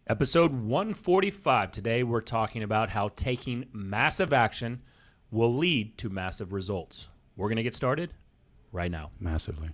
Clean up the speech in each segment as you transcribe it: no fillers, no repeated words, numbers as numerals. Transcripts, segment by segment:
Episode 145. Today we're talking about how taking massive action will lead to massive results. We're going to get started right now. Massively.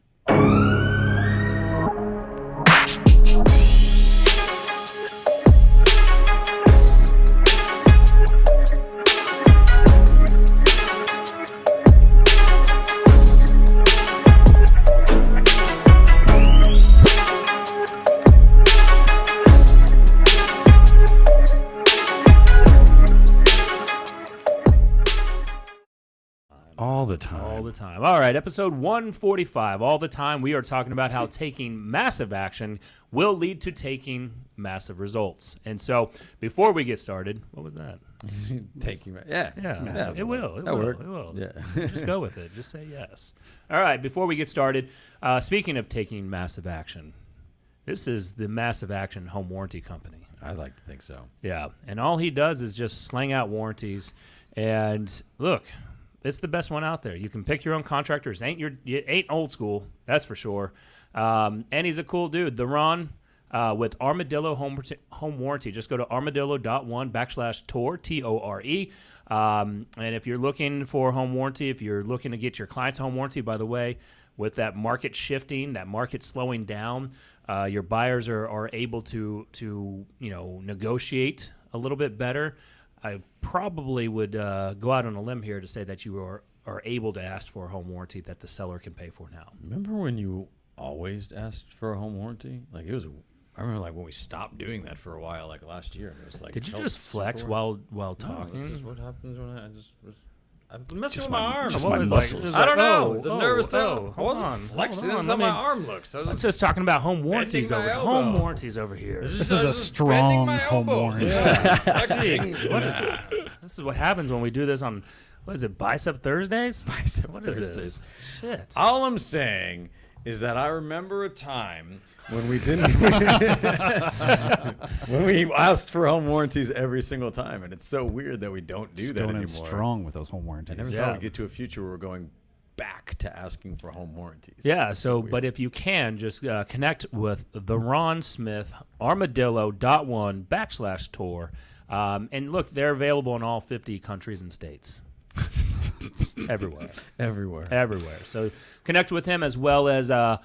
All the time. All the time. All right, episode 145. All the time we are talking about how taking massive action will lead to taking massive results. And so before we get started, what was that? Yeah. It will. It will. Yeah. Just go with it. Just say yes. All right, before we get started, speaking of taking massive action, this is the Massive Action Home Warranty Company. I'd like to think so. Yeah, and all he does is just slang out warranties. And look, it's the best one out there. You can pick your own contractors. It ain't old school, that's for sure. And he's a cool dude. The Ron with Armadillo Home Warranty. Just go to armadillo.one/TOR, T-O-R-E. And if you're looking for home warranty, if you're looking to get your client's home warranty, by the way, with that market shifting, that market slowing down, your buyers are able to negotiate a little bit better. I probably would go out on a limb here to say that you are able to ask for a home warranty that the seller can pay for now. Remember when you always asked for a home warranty? I remember when we stopped doing that for a while, like last year. It was like, did you just flex while talking? This is what happens when I'm messing with my arm. Just my muscles. I don't know. It's a nervous time. I wasn't flexing. This is how my arm looks. I'm just talking about home warranties over here. Home warranties over here. This is a strong home warranty. Yeah. Flexing. This is what happens when we do this on, what is it, Bicep Thursdays? What is this? Shit. All I'm saying is that I remember a time when we didn't when we asked for home warranties every single time, and it's so weird that we don't do that anymore. Strong with those home warranties. I never thought we'd get to a future where we're going back to asking for home warranties. Yeah, but if you can, just connect with the Ron Smith, armadillo.one/TOR. And look, they're available in all 50 countries and states. Everywhere. So connect with him, as well as our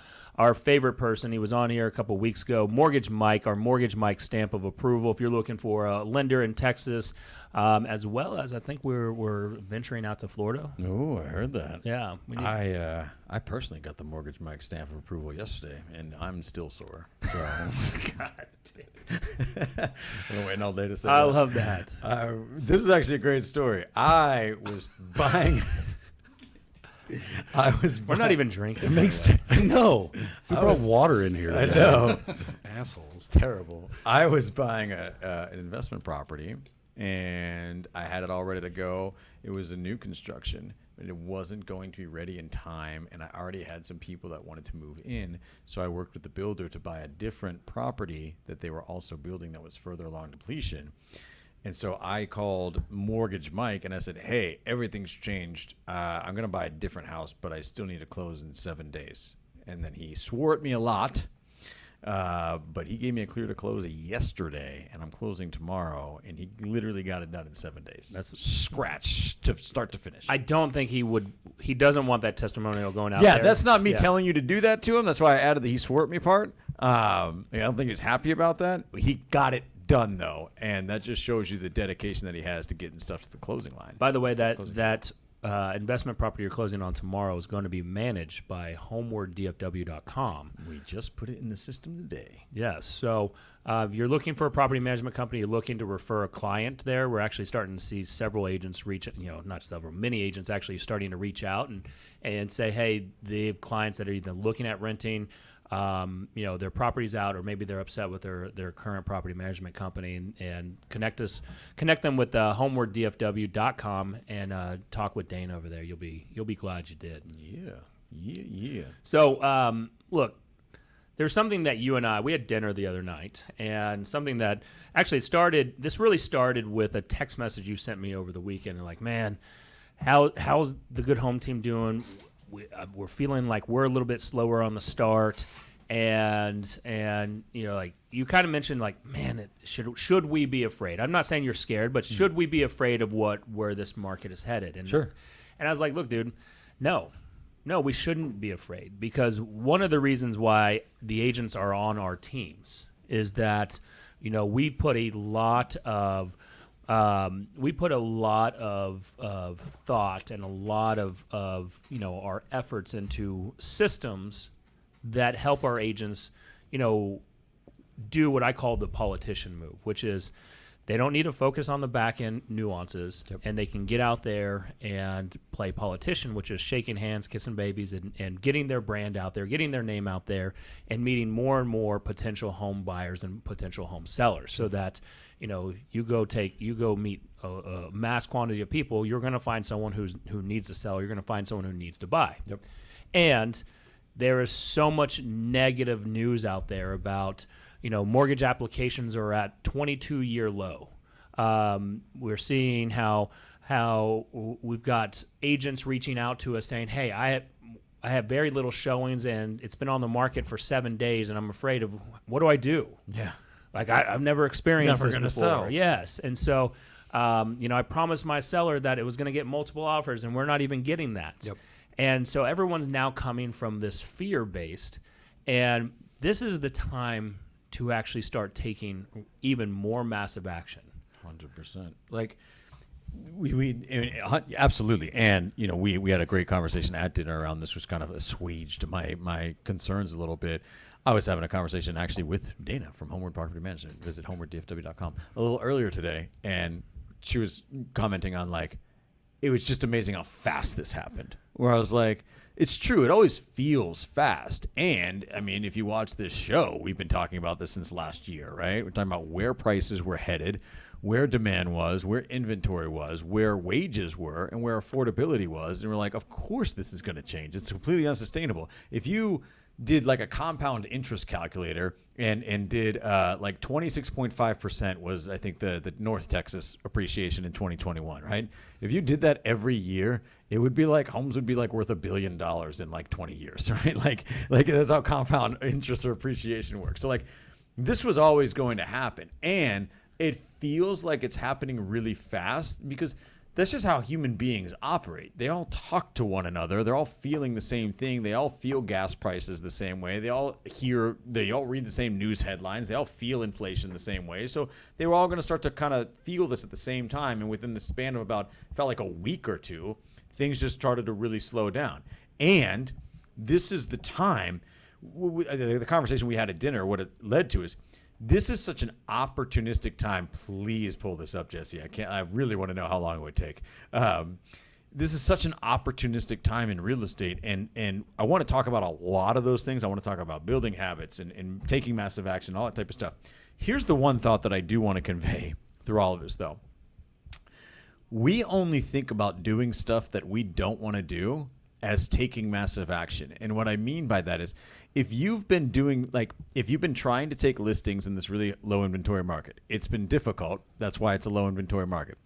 favorite person. He was on here a couple weeks ago, Mortgage Mike, our Mortgage Mike stamp of approval. If you're looking for a lender in Texas, as well as I think we're venturing out to Florida. Oh, I heard that. Yeah. I personally got the Mortgage Mike stamp of approval yesterday, and I'm still sore. So God damn. I've been waiting all day to say I that. love that. This is actually a great story. I was buying. We're not even drinking. It makes sense. I know. We brought water in here. I know. Assholes. Terrible. I was buying an investment property, and I had it all ready to go. It was a new construction, but it wasn't going to be ready in time, and I already had some people that wanted to move in, so I worked with the builder to buy a different property that they were also building that was further along completion. And so I called Mortgage Mike, and I said, hey, everything's changed. I'm going to buy a different house, but I still need to close in 7 days. And then he swore at me a lot, but he gave me a clear to close yesterday, and I'm closing tomorrow, and he literally got it done in 7 days. That's scratch to start to finish. I don't think he would. He doesn't want that testimonial going out there. there. Yeah, that's not me telling you to do that to him. That's why I added the he swore at me part. I don't think he's happy about that. He got it done, though, and that just shows you the dedication that he has to getting stuff to the closing line. By the way, that investment property you're closing on tomorrow is going to be managed by homewarddfw.com. We just put it in the system today. Yes. So if you're looking for a property management company, you're looking to refer a client there, we're actually starting to see several agents many agents actually starting to reach out and say, hey, they have clients that are either looking at renting, their property's out, or maybe they're upset with their current property management company, and connect them with homewarddfw.com and talk with Dane over there. You'll be glad you did. Yeah. So look, there's something that you and we had dinner the other night, and something that actually this really started with a text message you sent me over the weekend. And like, man, how's the Good Home team doing? We're feeling like we're a little bit slower on the start, and you you kind of mentioned like, man, should we be afraid? I'm not saying you're scared, but should we be afraid of where this market is headed? And Sure. And I was like, look, dude, no, we shouldn't be afraid, because one of the reasons why the agents are on our teams is that, we put a lot of thought and a lot of our efforts into systems that help our agents, do what I call the politician move, which is they don't need to focus on the back end nuances, and they can get out there and play politician, which is shaking hands, kissing babies, and getting their brand out there, getting their name out there, and meeting more and more potential home buyers and potential home sellers, so that you go meet a mass quantity of people, you're going to find someone who needs to sell, you're going to find someone who needs to buy. And there is so much negative news out there about mortgage applications are at 22-year low. We're seeing how we've got agents reaching out to us saying, hey, I have very little showings, and it's been on the market for 7 days, and I'm afraid of, what do I do? Yeah. Like I've never experienced this before. Sell. Yes. And so, I promised my seller that it was going to get multiple offers, and we're not even getting that. And so everyone's now coming from this fear-based, and this is the time to actually start taking even more massive action. 100%. Like we absolutely. And, we had a great conversation at dinner around this, which kind of assuaged my concerns a little bit. I was having a conversation actually with Dana from Homeward Property Management. Visit homewarddfw.com a little earlier today. And she was commenting on it was just amazing how fast this happened. Where I was like, it's true. It always feels fast. And, I mean, if you watch this show, we've been talking about this since last year, right? We're talking about where prices were headed, where demand was, where inventory was, where wages were, and where affordability was. And we're like, of course this is going to change. It's completely unsustainable. If you did a compound interest calculator and did 26.5% was, I think, the North Texas appreciation in 2021, right? If you did that every year, it would be homes would be worth $1 billion in 20 years, right? Like that's how compound interest or appreciation works. So this was always going to happen, and it feels like it's happening really fast because that's just how human beings operate. They all talk to one another. They're all feeling the same thing. They all feel gas prices the same way. They all read the same news headlines. They all feel inflation the same way. So they were all going to start to kind of feel this at the same time. And within the span of felt like a week or two, things just started to really slow down. And this is the time, the conversation we had at dinner, what it led to is, this is such an opportunistic time. Please pull this up, Jesse. I really want to know how long it would take. This is such an opportunistic time in real estate, and I want to talk about a lot of those things. I want to talk about building habits and taking massive action, all that type of stuff. Here's the one thought that I do want to convey through all of this, though. We only think about doing stuff that we don't want to do as taking massive action. And what I mean by that is, if you've been trying to take listings in this really low inventory market, it's been difficult. That's why it's a low inventory market.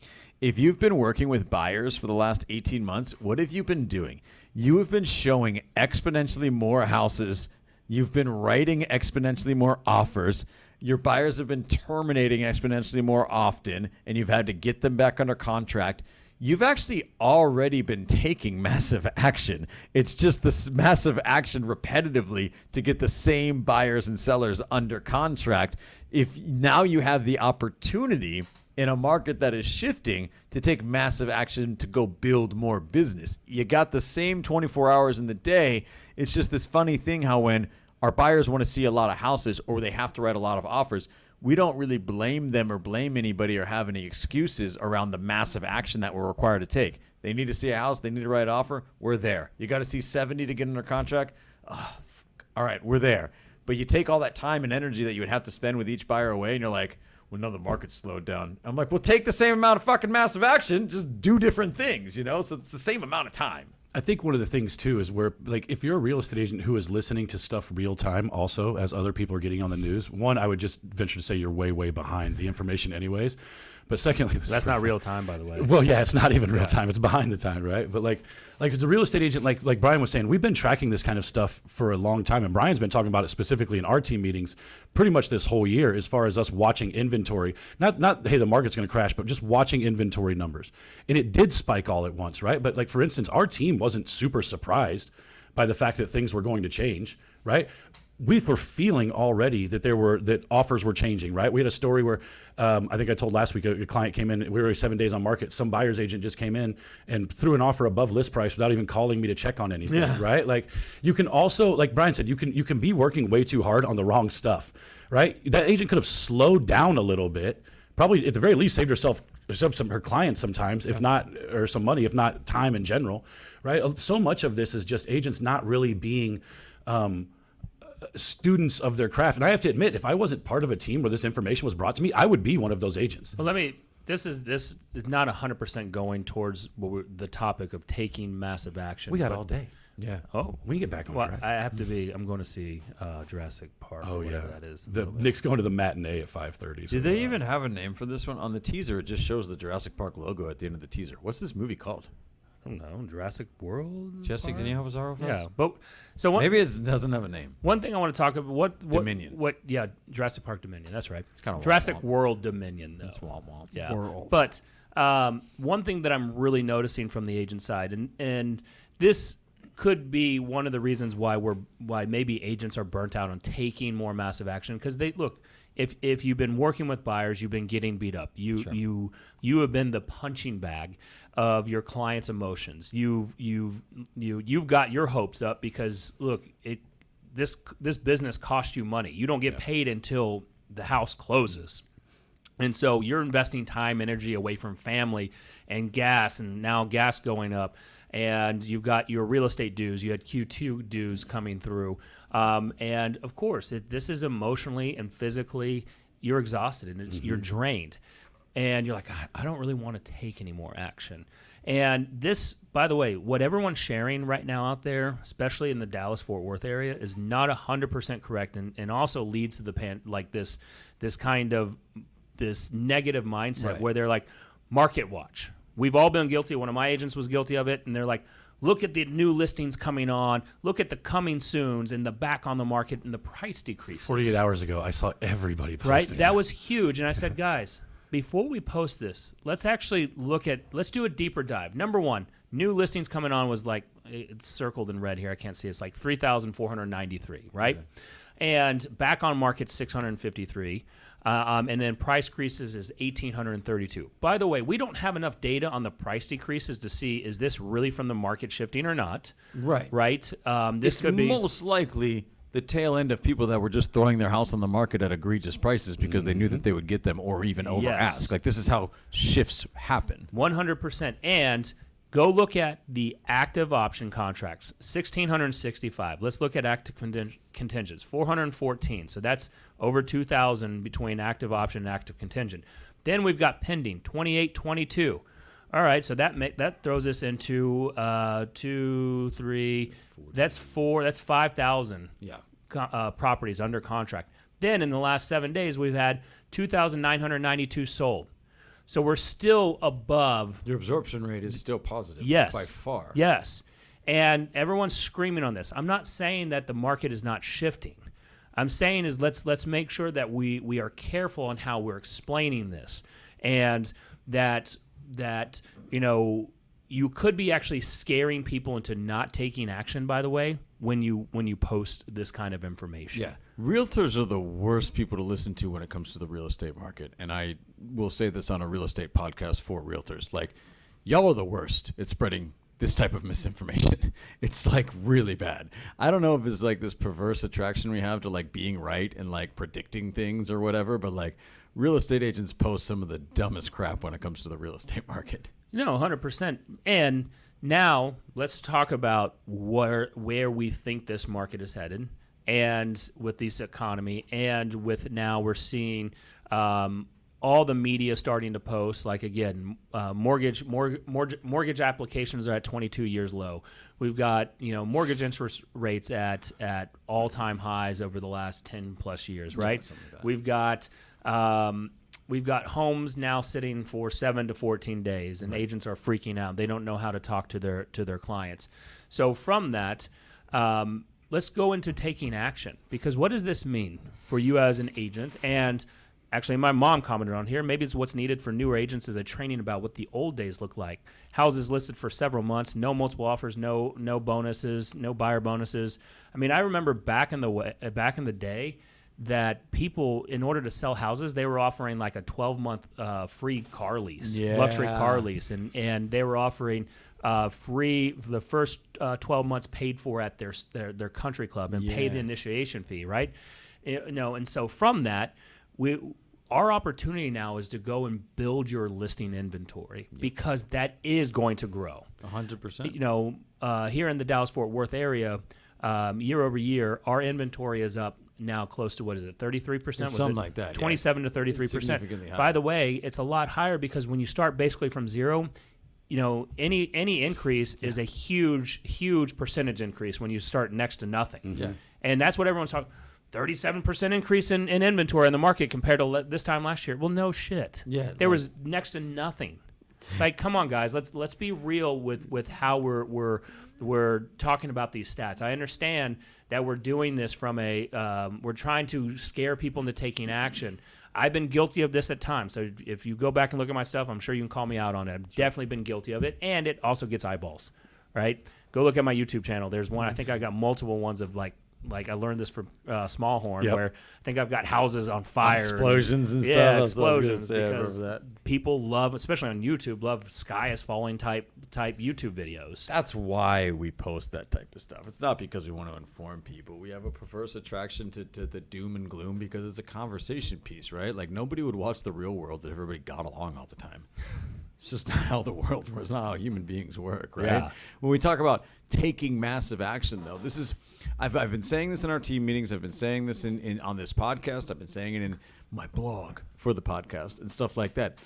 If you've been working with buyers for the last 18 months, what have you been doing? You have been showing exponentially more houses. You've been writing exponentially more offers. Your buyers have been terminating exponentially more often, and you've had to get them back under contract. You've actually already been taking massive action. It's just this massive action repetitively to get the same buyers and sellers under contract. If now you have the opportunity in a market that is shifting to take massive action to go build more business. You got the same 24 hours in the day. It's just this funny thing how when our buyers want to see a lot of houses or they have to write a lot of offers, we don't really blame them or blame anybody or have any excuses around the massive action that we're required to take. They need to see a house. They need to write an offer. We're there. You got to see 70 to get under contract. Oh, all right, we're there. But you take all that time and energy that you would have to spend with each buyer away, and you're like, well, no, the market's slowed down. I'm like, well, take the same amount of fucking massive action. Just do different things, So it's the same amount of time. I think one of the things too is where, if you're a real estate agent who is listening to stuff real time also as other people are getting on the news, one, I would just venture to say you're way, way behind the information anyways. But secondly, That's not real time, by the way. Well, yeah, it's not even real time. It's behind the time, right? But like as a real estate agent, like Brian was saying, we've been tracking this kind of stuff for a long time, and Brian's been talking about it specifically in our team meetings pretty much this whole year, as far as us watching inventory. Not hey, the market's going to crash, but just watching inventory numbers. And it did spike all at once, right? But like for instance, our team wasn't super surprised by the fact that things were going to change, right? We were feeling already that offers were changing, right? We had a story where I think I told last week a client came in. We were 7 days on market. Some buyer's agent just came in and threw an offer above list price without even calling me to check on anything, right? Like you can also, like Brian said, you can be working way too hard on the wrong stuff, right? That agent could have slowed down a little bit, probably at the very least saved her clients sometimes, if not, or some money, if not time in general, right? So much of this is just agents not really being students of their craft. And I have to admit, if I wasn't part of a team where this information was brought to me, I would be one of those agents. Well, this is not 100% going towards the topic of taking massive action. We got all day. Yeah. Oh, we can get back on track. I'm going to see Jurassic Park. Oh, or yeah. whatever that is. Nick's going to the matinee at 5:30. Did they even have a name for this one? On the teaser, it just shows the Jurassic Park logo at the end of the teaser. What's this movie called? I don't know, Jurassic World? Jesse, can you help us out with Yeah, but so maybe it doesn't have a name. one thing I want to talk about, Dominion. Jurassic Park Dominion, that's right. It's kind of Jurassic World Dominion, though. It's womp womp. Yeah. World. But one thing that I'm really noticing from the agent side, and this could be one of the reasons why maybe agents are burnt out on taking more massive action, because they look, if you've been working with buyers, you've been getting beat up. You have been the punching bag of your client's emotions. You've got your hopes up because look, this business costs you money. You don't get paid until the house closes. And so you're investing time, energy away from family and gas, and now gas going up. And you've got your real estate dues. You had Q2 dues coming through. And, of course, this is emotionally and physically, you're exhausted and you're drained. And you're like, I don't really want to take any more action. And this, by the way, what everyone's sharing right now out there, especially in the Dallas-Fort Worth area, is not 100% correct, and also leads to this kind of this negative mindset where they're like, market watch. We've all been guilty. One of my agents was guilty of it, and they're like, look at the new listings coming on. Look at the coming soons and the back on the market and the price decreases. 48 hours ago, I saw everybody posting. Right? That was huge. And I said, guys, before we post this, let's do a deeper dive. Number one, new listings coming on was like, it's circled in red here. I can't see. It's like 3,493, right? Okay. And back on market, 653. And then price decreases is 1,832. By the way, we don't have enough data on the price decreases to see, is this really from the market shifting or not? Right. Right? This could be most likely the tail end of people that were just throwing their house on the market at egregious prices because they knew that they would get them or even over ask. Like, this is how shifts happen. 100%. And go look at the active option contracts, 1,665. Let's look at active contingents, 414. So that's over 2,000 between active option and active contingent. Then we've got pending, 2822. All right, so that throws us into 2, 3. That's 5,000 properties under contract. Then in the last 7 days, we've had 2,992 sold. So we're still above. Your absorption rate is still positive. Yes. By far. Yes. And everyone's screaming on this. I'm not saying that the market is not shifting. I'm saying is let's make sure that we are careful on how we're explaining this, and that you could be actually scaring people into not taking action, by the way, when you post this kind of information. Yeah. Realtors are the worst people to listen to when it comes to the real estate market. And I will say this on a real estate podcast for realtors. Like, y'all are the worst at spreading this type of misinformation. It's like really bad. I don't know if it's like this perverse attraction we have to like being right and like predicting things or whatever, but like real estate agents post some of the dumbest crap when it comes to the real estate market. No, 100%. And now let's talk about where we think this market is headed, and with this economy, and with now we're seeing all the media starting to post, like, again, mortgage applications are at 22 years low. We've got, mortgage interest rates at all-time highs over the last 10 plus years, right? Yeah, We've got we've got homes now sitting for 7 to 14 days, and agents are freaking out. They don't know how to talk to their clients. So from that, let's go into taking action, because what does this mean for you as an agent? And actually, my mom commented on here, maybe it's what's needed for newer agents is a training about what the old days look like. Houses listed for several months, no multiple offers, no bonuses, no buyer bonuses. I mean, I remember back in the day that people, in order to sell houses, they were offering like a 12-month free car lease, luxury car lease, and they were offering free the first 12 months paid for at their country club and pay the initiation fee, right? And so from that, our opportunity now is to go and build your listing inventory, because that is going to grow 100%. Here in the Dallas-Fort Worth area, year over year, our inventory is up now close to, 33%? Something like that. 27 to 33%. Significantly higher. By the way, it's a lot higher because when you start basically from zero, any increase is a huge percentage increase when you start next to nothing. Yeah. And that's what everyone's talking. 37% increase in inventory in the market compared to this time last year. Well, no shit. Yeah, there was next to nothing. Like, come on, guys. Let's be real with how we're talking about these stats. I understand that we're doing this from we're trying to scare people into taking action. I've been guilty of this at times. So if you go back and look at my stuff, I'm sure you can call me out on it. I've definitely been guilty of it, and it also gets eyeballs, right? Go look at my YouTube channel. There's one. I think I got multiple ones of like I learned this from Smallhorn, where I think I've got houses on fire. Explosions and stuff. Yeah, explosions. Because Because people love, especially on YouTube, love sky is falling type YouTube videos. That's why we post that type of stuff. It's not because we want to inform people. We have a perverse attraction to the doom and gloom because it's a conversation piece, right? Like, nobody would watch The Real World if everybody got along all the time. It's just not how the world works. It's not how human beings work, right? Yeah. When we talk about taking massive action, though, this is I've been saying this in our team meetings. I've been saying this on this podcast. I've been saying it in my blog for the podcast and stuff like that.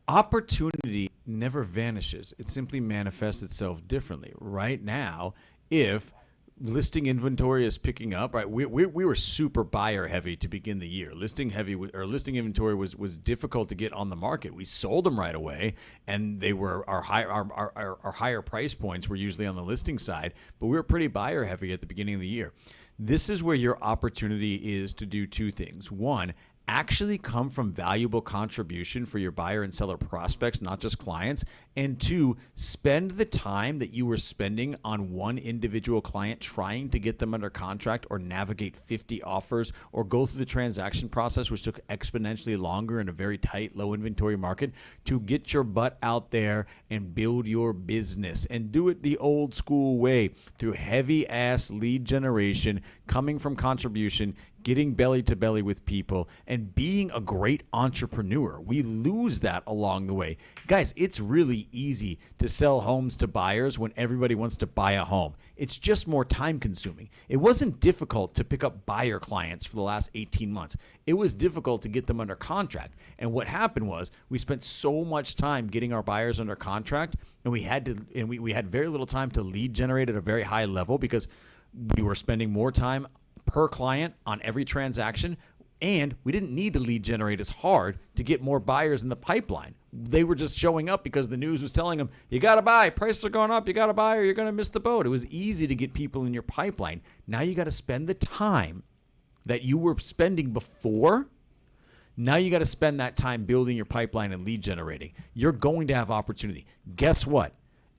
Opportunity never vanishes. It simply manifests itself differently. Right now, if listing inventory is picking up, right? We were super buyer heavy to begin the year. Listing inventory was difficult to get on the market. We sold them right away, and they were our higher price points were usually on the listing side, but we were pretty buyer heavy at the beginning of the year. This is where your opportunity is to do two things. One, actually come from valuable contribution for your buyer and seller prospects, not just clients. And two, spend the time that you were spending on one individual client trying to get them under contract or navigate 50 offers or go through the transaction process, which took exponentially longer in a very tight, low inventory market, to get your butt out there and build your business and do it the old school way through heavy ass lead generation, coming from contribution, getting belly to belly with people, and being a great entrepreneur. We lose that along the way. Guys, it's really easy to sell homes to buyers when everybody wants to buy a home. It's just more time consuming. It wasn't difficult to pick up buyer clients for the last 18 months. It was difficult to get them under contract. And what happened was we spent so much time getting our buyers under contract, and we had very little time to lead generate at a very high level because we were spending more time per client on every transaction, and we didn't need to lead generate as hard to get more buyers in the pipeline. They were just showing up because the news was telling them, you got to buy, prices are going up, you got to buy or you're going to miss the boat. It was easy to get people in your pipeline. Now you got to spend the time that you were spending before. Now you got to spend that time building your pipeline and lead generating. You're going to have opportunity. Guess what?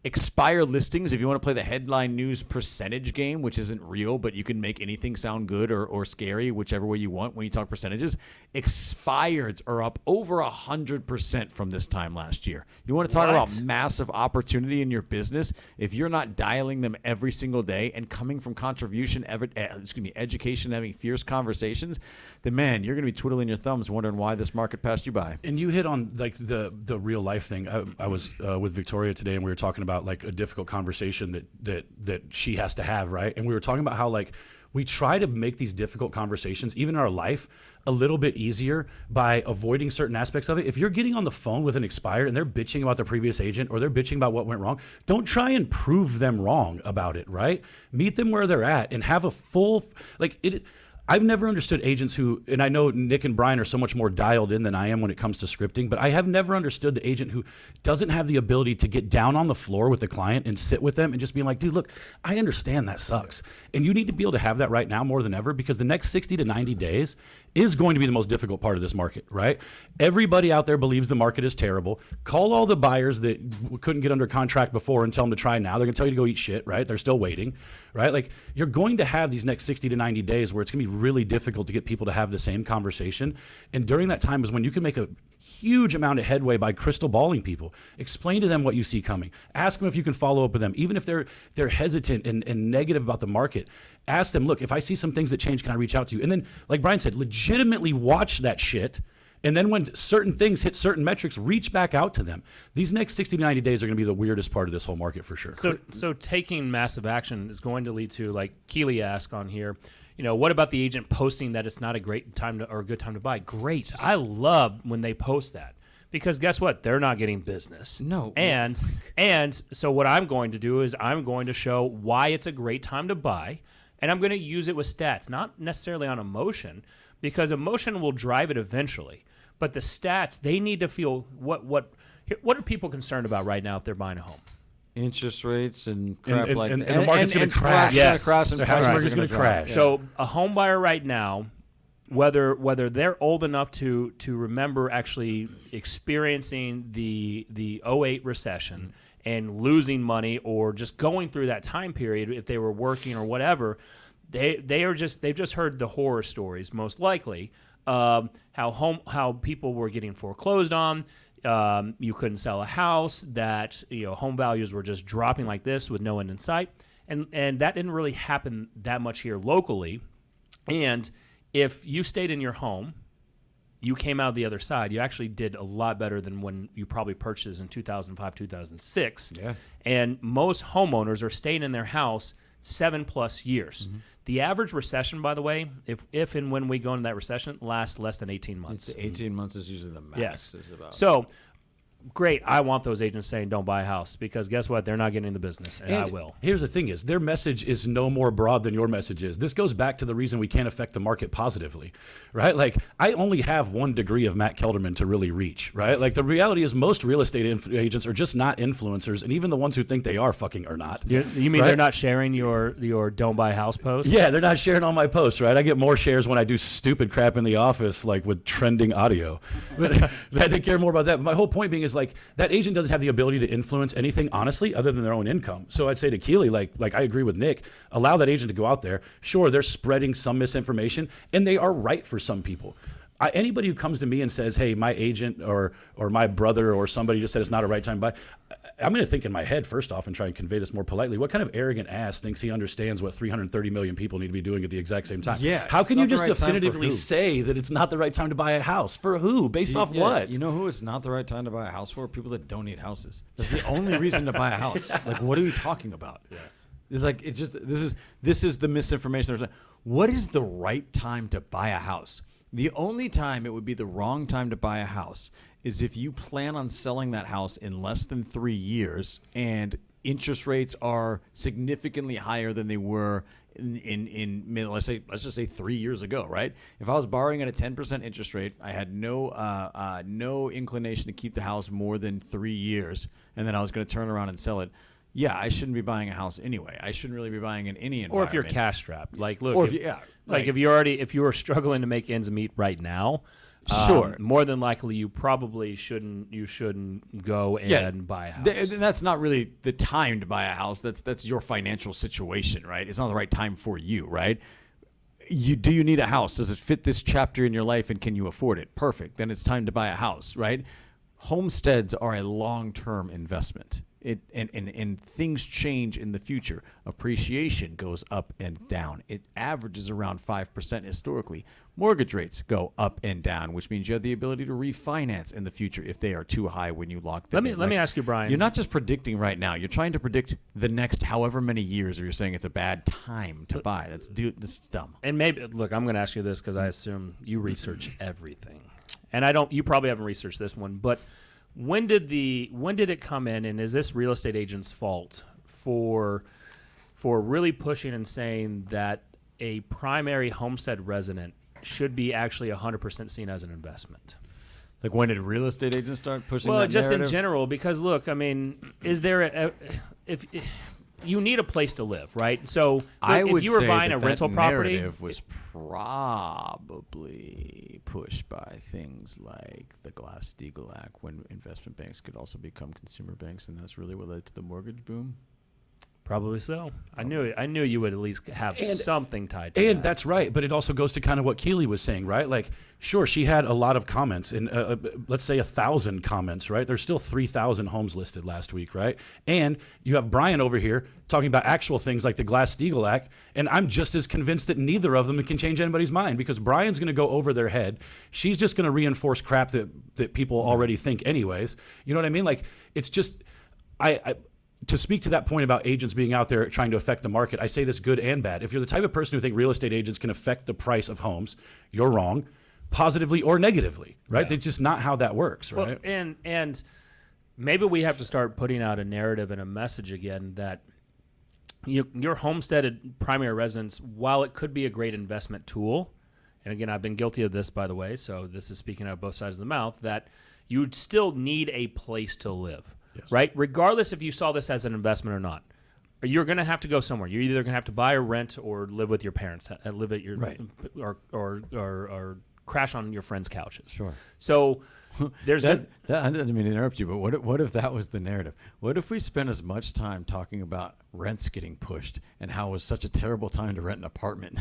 Expire listings, if you want to play the headline news percentage game, which isn't real, but you can make anything sound good or scary, whichever way you want when you talk percentages, expireds are up over 100% from this time last year. You want to talk about massive opportunity in your business? If you're not dialing them every single day and coming from contribution, education, having fierce conversations, then man, you're going to be twiddling your thumbs wondering why this market passed you by. And you hit on like the real life thing. I was with Victoria today, and we were talking about like a difficult conversation that she has to have, right? And we were talking about how like we try to make these difficult conversations, even in our life, a little bit easier by avoiding certain aspects of it. If you're getting on the phone with an expired and they're bitching about their previous agent or they're bitching about what went wrong, don't try and prove them wrong about it, right? Meet them where they're at and have a full, like it. I've never understood agents who, and I know Nick and Brian are so much more dialed in than I am when it comes to scripting, but I have never understood the agent who doesn't have the ability to get down on the floor with the client and sit with them and just be like, dude, look, I understand that sucks. And you need to be able to have that right now more than ever, because the next 60 to 90 days is going to be the most difficult part of this market, right? Everybody out there believes the market is terrible. Call all the buyers that couldn't get under contract before and tell them to try now. They're going to tell you to go eat shit, right? They're still waiting, right? Like, you're going to have these next 60 to 90 days where it's going to be really difficult to get people to have the same conversation. And during that time is when you can make a huge amount of headway by crystal balling people. Explain to them what you see coming. Ask them if you can follow up with them. Even if they're hesitant and negative about the market, ask them, look, if I see some things that change, can I reach out to you? And then, like Brian said, legitimately watch that shit. And then when certain things hit certain metrics, reach back out to them. These next 60 to 90 days are going to be the weirdest part of this whole market for sure. So taking massive action is going to lead to, like Keely asked on here, what about the agent posting that it's not a great time or a good time to buy? Great. I love when they post that, because guess what? They're not getting business. No. And so what I'm going to do is I'm going to show why it's a great time to buy, and I'm going to use it with stats, not necessarily on emotion, because emotion will drive it eventually. But the stats, they need to feel what are people concerned about right now if they're buying a home? Interest rates and crap and, like and, that. and the market's going to crash. Yes. The house market's going to crash. So a home buyer right now, whether they're old enough to remember actually experiencing the 08 recession and losing money, or just going through that time period if they were working or whatever, they've just heard the horror stories, most likely, how people were getting foreclosed on. You couldn't sell a house, that home values were just dropping like this with no end in sight, and that didn't really happen that much here locally. And if you stayed in your home, you came out the other side, you actually did a lot better than when you probably purchased in 2005, 2006. Yeah. And most homeowners are staying in their house 7+ years. Mm-hmm. The average recession, by the way, if and when we go into that recession, lasts less than 18 months. It's 18 months is usually the max. Yes. Is about. So, great. I want those agents saying don't buy a house, because guess what? They're not getting the business, and I will. Here's the thing is, their message is no more broad than your message is. This goes back to the reason we can't affect the market positively, right? Like, I only have 1 degree of Matt Kelderman to really reach, right? Like, the reality is most real estate agents are just not influencers, and even the ones who think they are fucking are not. You mean right? they're not sharing your don't buy a house post? Yeah, they're not sharing all my posts, right? I get more shares when I do stupid crap in the office, like with trending audio. But they care more about that. But my whole point being is, like, that agent doesn't have the ability to influence anything, honestly, other than their own income. So I'd say to Keely, like I agree with Nick, allow that agent to go out there. Sure, they're spreading some misinformation, and they are right for some people. Anybody who comes to me and says, hey, my agent or my brother or somebody just said it's not a right time to buy, I'm going to think in my head first off and try and convey this more politely. What kind of arrogant ass thinks he understands what 330 million people need to be doing at the exact same time? Yeah, How it's can not you the just right time for definitively who? say that it's not the right time to buy a house? For who? Based off Yeah, what? You know who it's not the right time to buy a house for? People that don't need houses. That's the only reason to buy a house. Like, what are we talking about? Yes. It's like, it's just, this is the misinformation. What is the right time to buy a house? The only time it would be the wrong time to buy a house is if you plan on selling that house in less than 3 years and interest rates are significantly higher than they were in let's just say 3 years ago, right? If I was borrowing at a 10% interest rate, I had no inclination to keep the house more than 3 years, and then I was going to turn around and sell it. Yeah, I shouldn't be buying a house anyway. I shouldn't really be buying in any environment. Or if you're cash strapped, like look, Or if you are struggling to make ends meet right now, Sure. more than likely you probably shouldn't go and buy a house. That's not really the time to buy a house. That's your financial situation, right? It's not the right time for you, right? Do you need a house? Does it fit this chapter in your life, and can you afford it? Perfect. Then it's time to buy a house, right? Homesteads are a long-term investment. And things change in the future. Appreciation goes up and down. It averages around 5% historically. Mortgage rates go up and down, which means you have the ability to refinance in the future if they are too high when you lock them in. Let me ask you, Brian. You're not just predicting right now. You're trying to predict the next however many years if you're saying it's a bad time to buy. That's dumb. And maybe, look, I'm going to ask you this because I assume you research everything. And you probably haven't researched this one, but when did it come in, and is this real estate agent's fault for really pushing and saying that a primary homestead resident should be actually 100% seen as an investment. Like, when did real estate agents start pushing Well, that just narrative? in general, because look, I mean, is there if you need a place to live, right? So I if would you were say buying that a rental property, narrative was probably pushed by things like the Glass-Steagall Act, when investment banks could also become consumer banks, and that's really what led to the mortgage boom. probably so. I knew you would at least have something tied to And that. that's right, but it also goes to kind of what Keely was saying, right? Like, sure, she had a lot of comments, and let's say 1,000 comments, right? There's still 3,000 homes listed last week, right? And you have Brian over here talking about actual things like the Glass-Steagall Act, and I'm just as convinced that neither of them can change anybody's mind, because Brian's going to go over their head. She's just going to reinforce crap that people already think anyways. You know what I mean? Like, it's just, to speak to that point about agents being out there trying to affect the market, I say this good and bad. If you're the type of person who think real estate agents can affect the price of homes, you're wrong, positively or negatively, right? It's just not how that works, right? Well, and maybe we have to start putting out a narrative and a message again that your homesteaded primary residence, while it could be a great investment tool, and again, I've been guilty of this, by the way, so this is speaking out of both sides of the mouth, that you'd still need a place to live. Yes. Right? Regardless if you saw this as an investment or not, you're going to have to go somewhere. You're either going to have to buy or rent or live with your parents, live at your or crash on your friends' couches. Sure. So there's I didn't mean to interrupt you, but what if that was the narrative? What if we spent as much time talking about rents getting pushed and how it was such a terrible time to rent an apartment?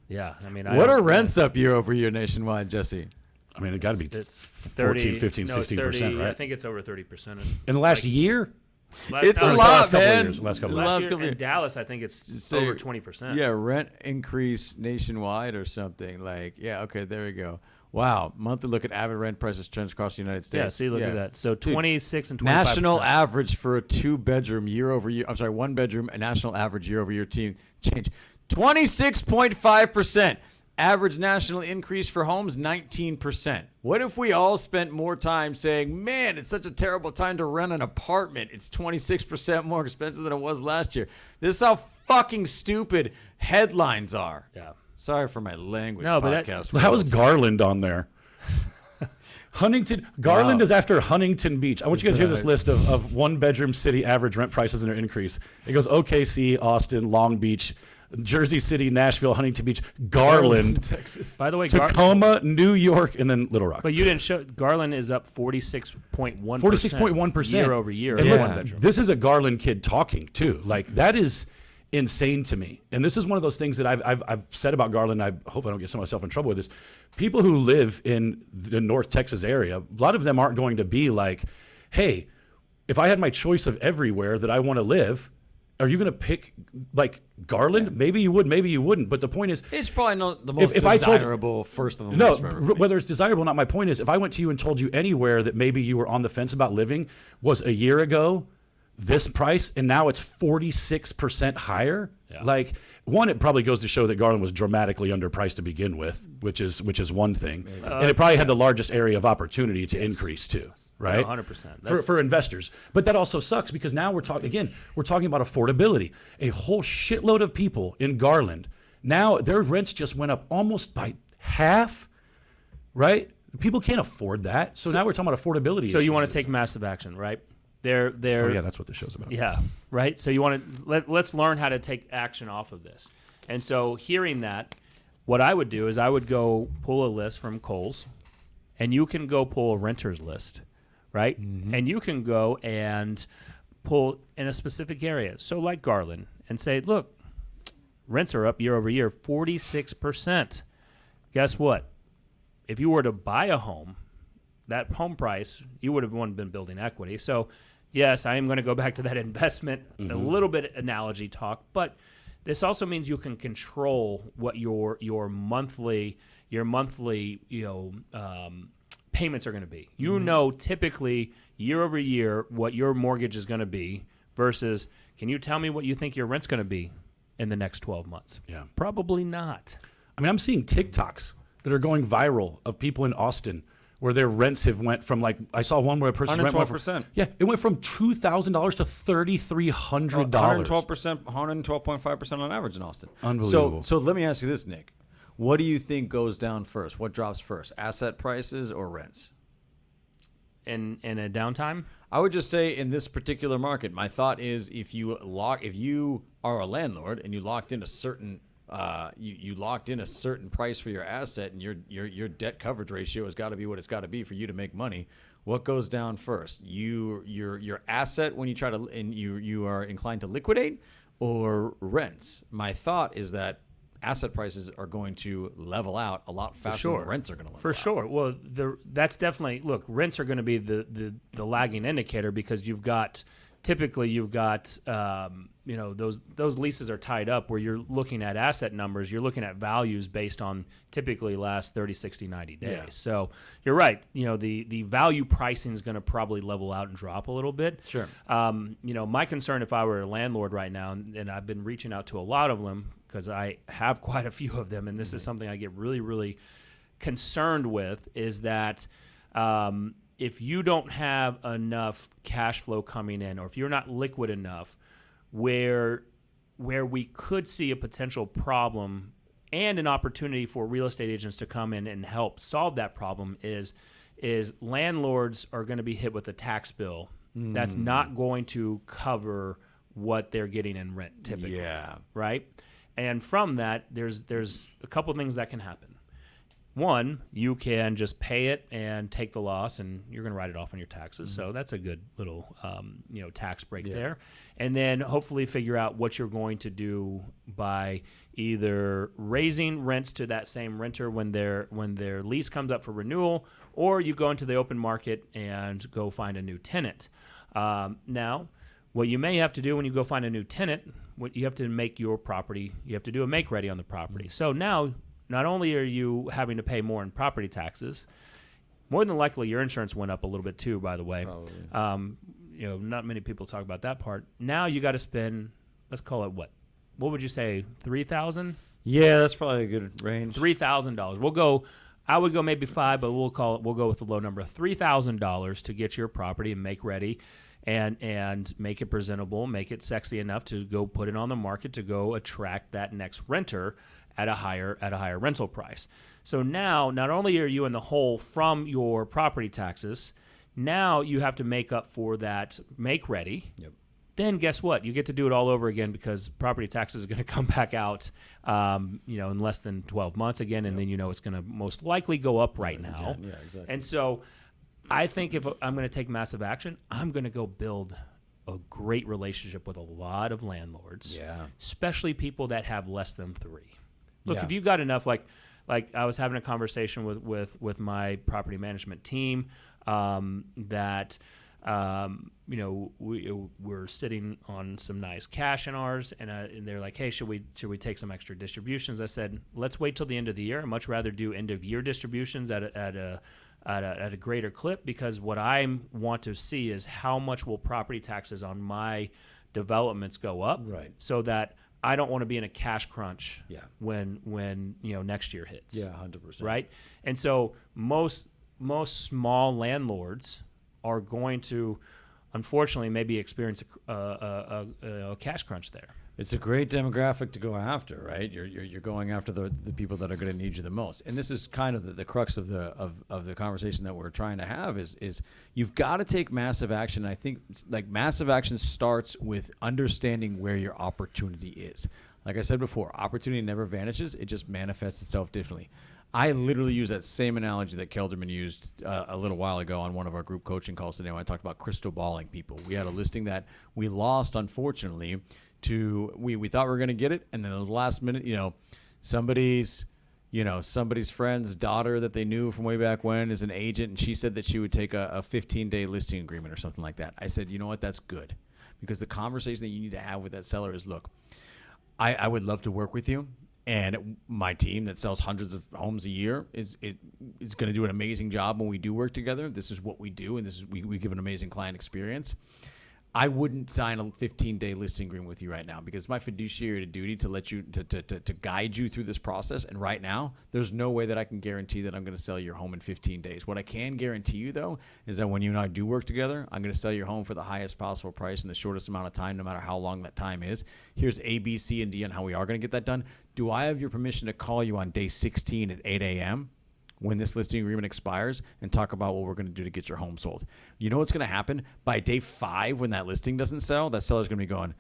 Yeah, I mean, what are rents up year over year nationwide, Jesse? I mean, it got to be it's 14, 15, 16%, right? I think it's over 30%. In the last year? It's a the lot, last couple of man. years, last couple of Last years. year in Dallas, I think it's over 20%. Yeah, rent increase nationwide or something. Like, yeah, okay, there we go. Wow, monthly look at average rent prices trends across the United States. Yeah, see, look at that. So Dude, 26 and 25%. national average for a 2-bedroom year over year. I'm sorry, 1-bedroom, a national average year over year change. 26.5%. Average national increase for homes, 19%. What if we all spent more time saying, man, it's such a terrible time to rent an apartment. It's 26% more expensive than it was last year. This is how fucking stupid headlines are. Yeah. Sorry for my language, No, but podcast. How is Garland on there? Garland Wow. is after Huntington Beach. I want you guys to hear this list of 1-bedroom city average rent prices and their increase. It goes OKC, Austin, Long Beach, Jersey City, Nashville, Huntington Beach, Garland, Texas. By the way, Tacoma, New York, and then Little Rock. but you didn't show Garland is up 46.1%. 46.1% year over year. And in look, one bedroom. this is a Garland kid talking too. Like, that is insane to me. And this is one of those things that I've said about Garland. I hope I don't get myself in trouble with this. People who live in the North Texas area, a lot of them aren't going to be like, hey, if I had my choice of everywhere that I want to live, are you going to pick like Garland? Yeah. Maybe you would, maybe you wouldn't. But the point is, It's probably not the most if I told- desirable first on the list for everybody. whether it's desirable or not, my point is, if I went to you and told you anywhere that maybe you were on the fence about living was a year ago this price, and now it's 46% higher. Yeah. Like, one, it probably goes to show that Garland was dramatically underpriced to begin with, which is one thing, and it probably had the largest area of opportunity to increase too, right? 100%. For investors. But that also sucks because now we're talking about affordability. A whole shitload of people in Garland now, their rents just went up almost by half, right? People can't afford that. So now we're talking about affordability. So you issues. want to take massive action, right? Oh yeah, that's what the show's about. Yeah, right. So you want to let's learn how to take action off of this. And so hearing that, what I would do is I would go pull a list from Kohl's, and you can go pull a renter's list, right? Mm-hmm. And you can go and pull in a specific area. So like Garland, and say, look, rents are up year over year, 46%. Guess what? If you were to buy a home, that home price, you would have been building equity. So yes, I am going to go back to that investment, a little bit analogy talk, but this also means you can control what your monthly payments are going to be. You know typically year over year what your mortgage is going to be versus, can you tell me what you think your rent's going to be in the next 12 months? Yeah. Probably not. I mean, I'm seeing TikToks that are going viral of people in Austin where their rents have went from like I saw one where a person's rent went from 112%. it went from $2,000 to $3,300. 112%, 112.5% on average in Austin. Unbelievable. So let me ask you this, Nick. What do you think goes down first? What drops first? Asset prices or rents? In a downtime, I would just say in this particular market, my thought is if you are a landlord and you locked in a certain you locked in a certain price for your asset, and your debt coverage ratio has got to be what it's got to be for you to make money. What goes down first? Your asset when you try to and you are inclined to liquidate, or rents? My thought is that asset prices are going to level out a lot faster than rents are going to level out. For sure. Well, that's definitely, look, rents are going to be the lagging indicator, because you've got those leases are tied up where you're looking at asset numbers, you're looking at values based on typically last 30, 60, 90 days. Yeah. So you're right. The value pricing is going to probably level out and drop a little bit. Sure. My concern if I were a landlord right now, and I've been reaching out to a lot of them because I have quite a few of them, and this is something I get really, really concerned with, is that if you don't have enough cash flow coming in, or if you're not liquid enough, where we could see a potential problem and an opportunity for real estate agents to come in and help solve that problem is landlords are going to be hit with a tax bill that's not going to cover what they're getting in rent typically. Yeah. Right? And from that, there's a couple of things that can happen. One, you can just pay it and take the loss, and you're going to write it off on your taxes. So that's a good little, tax break there. And then hopefully figure out what you're going to do by either raising rents to that same renter when their lease comes up for renewal, or you go into the open market and go find a new tenant. Now, what you may have to do when you go find a new tenant, you have to make your property, you have to do a make ready on the property. So now, not only are you having to pay more in property taxes, more than likely your insurance went up a little bit too, by the way. Probably. Not many people talk about that part. Now you got to spend, let's call it what would you say, $3,000? Yeah, that's probably a good range. $3,000. I would go maybe $5,000, but we'll go with the low number of $3,000 to get your property and make ready and make it presentable, make it sexy enough to go put it on the market to go attract that next renter at a higher rental price. So now, not only are you in the hole from your property taxes, now you have to make up for that make ready. Yep. Then guess what? You get to do it all over again, because property taxes are going to come back out, in less than 12 months again, and then it's going to most likely go up right now. Yeah, exactly. And so, I think if I'm going to take massive action, I'm going to go build a great relationship with a lot of landlords, especially people that have less than 3. Look, if you've got enough, like I was having a conversation with my property management team, that we're sitting on some nice cash in ours, and they're like, hey, should we take some extra distributions? I said, let's wait till the end of the year. I'd much rather do end of year distributions at a greater clip, because what I want to see is how much will property taxes on my developments go up, right? So that I don't want to be in a cash crunch when next year hits. Yeah, 100%. Right? And so most small landlords are going to, unfortunately, maybe experience a cash crunch there. It's a great demographic to go after, right? You're going after the people that are going to need you the most, and this is kind of the crux of the conversation that we're trying to have is you've got to take massive action. I think massive action starts with understanding where your opportunity is. Like I said before, opportunity never vanishes; it just manifests itself differently. I literally use that same analogy that Kelderman used a little while ago on one of our group coaching calls today when I talked about crystal balling people. We had a listing that we lost, unfortunately. We thought we were going to get it, and then the last minute, somebody's friend's daughter that they knew from way back when is an agent, and she said that she would take a 15-day listing agreement or something like that. I said, you know what, that's good, because the conversation that you need to have with that seller is, look, I would love to work with you, and my team that sells hundreds of homes a year is going to do an amazing job when we do work together. This is what we do, and we give an amazing client experience. I wouldn't sign a 15-day listing agreement with you right now because it's my fiduciary duty to let you to guide you through this process. And right now, there's no way that I can guarantee that I'm going to sell your home in 15 days. What I can guarantee you, though, is that when you and I do work together, I'm going to sell your home for the highest possible price in the shortest amount of time, no matter how long that time is. Here's A, B, C, and D on how we are going to get that done. Do I have your permission to call you on day 16 at 8 a.m.? when this listing agreement expires and talk about what we're going to do to get your home sold? You know what's going to happen? By day 5, when that listing doesn't sell, that seller's going to be going,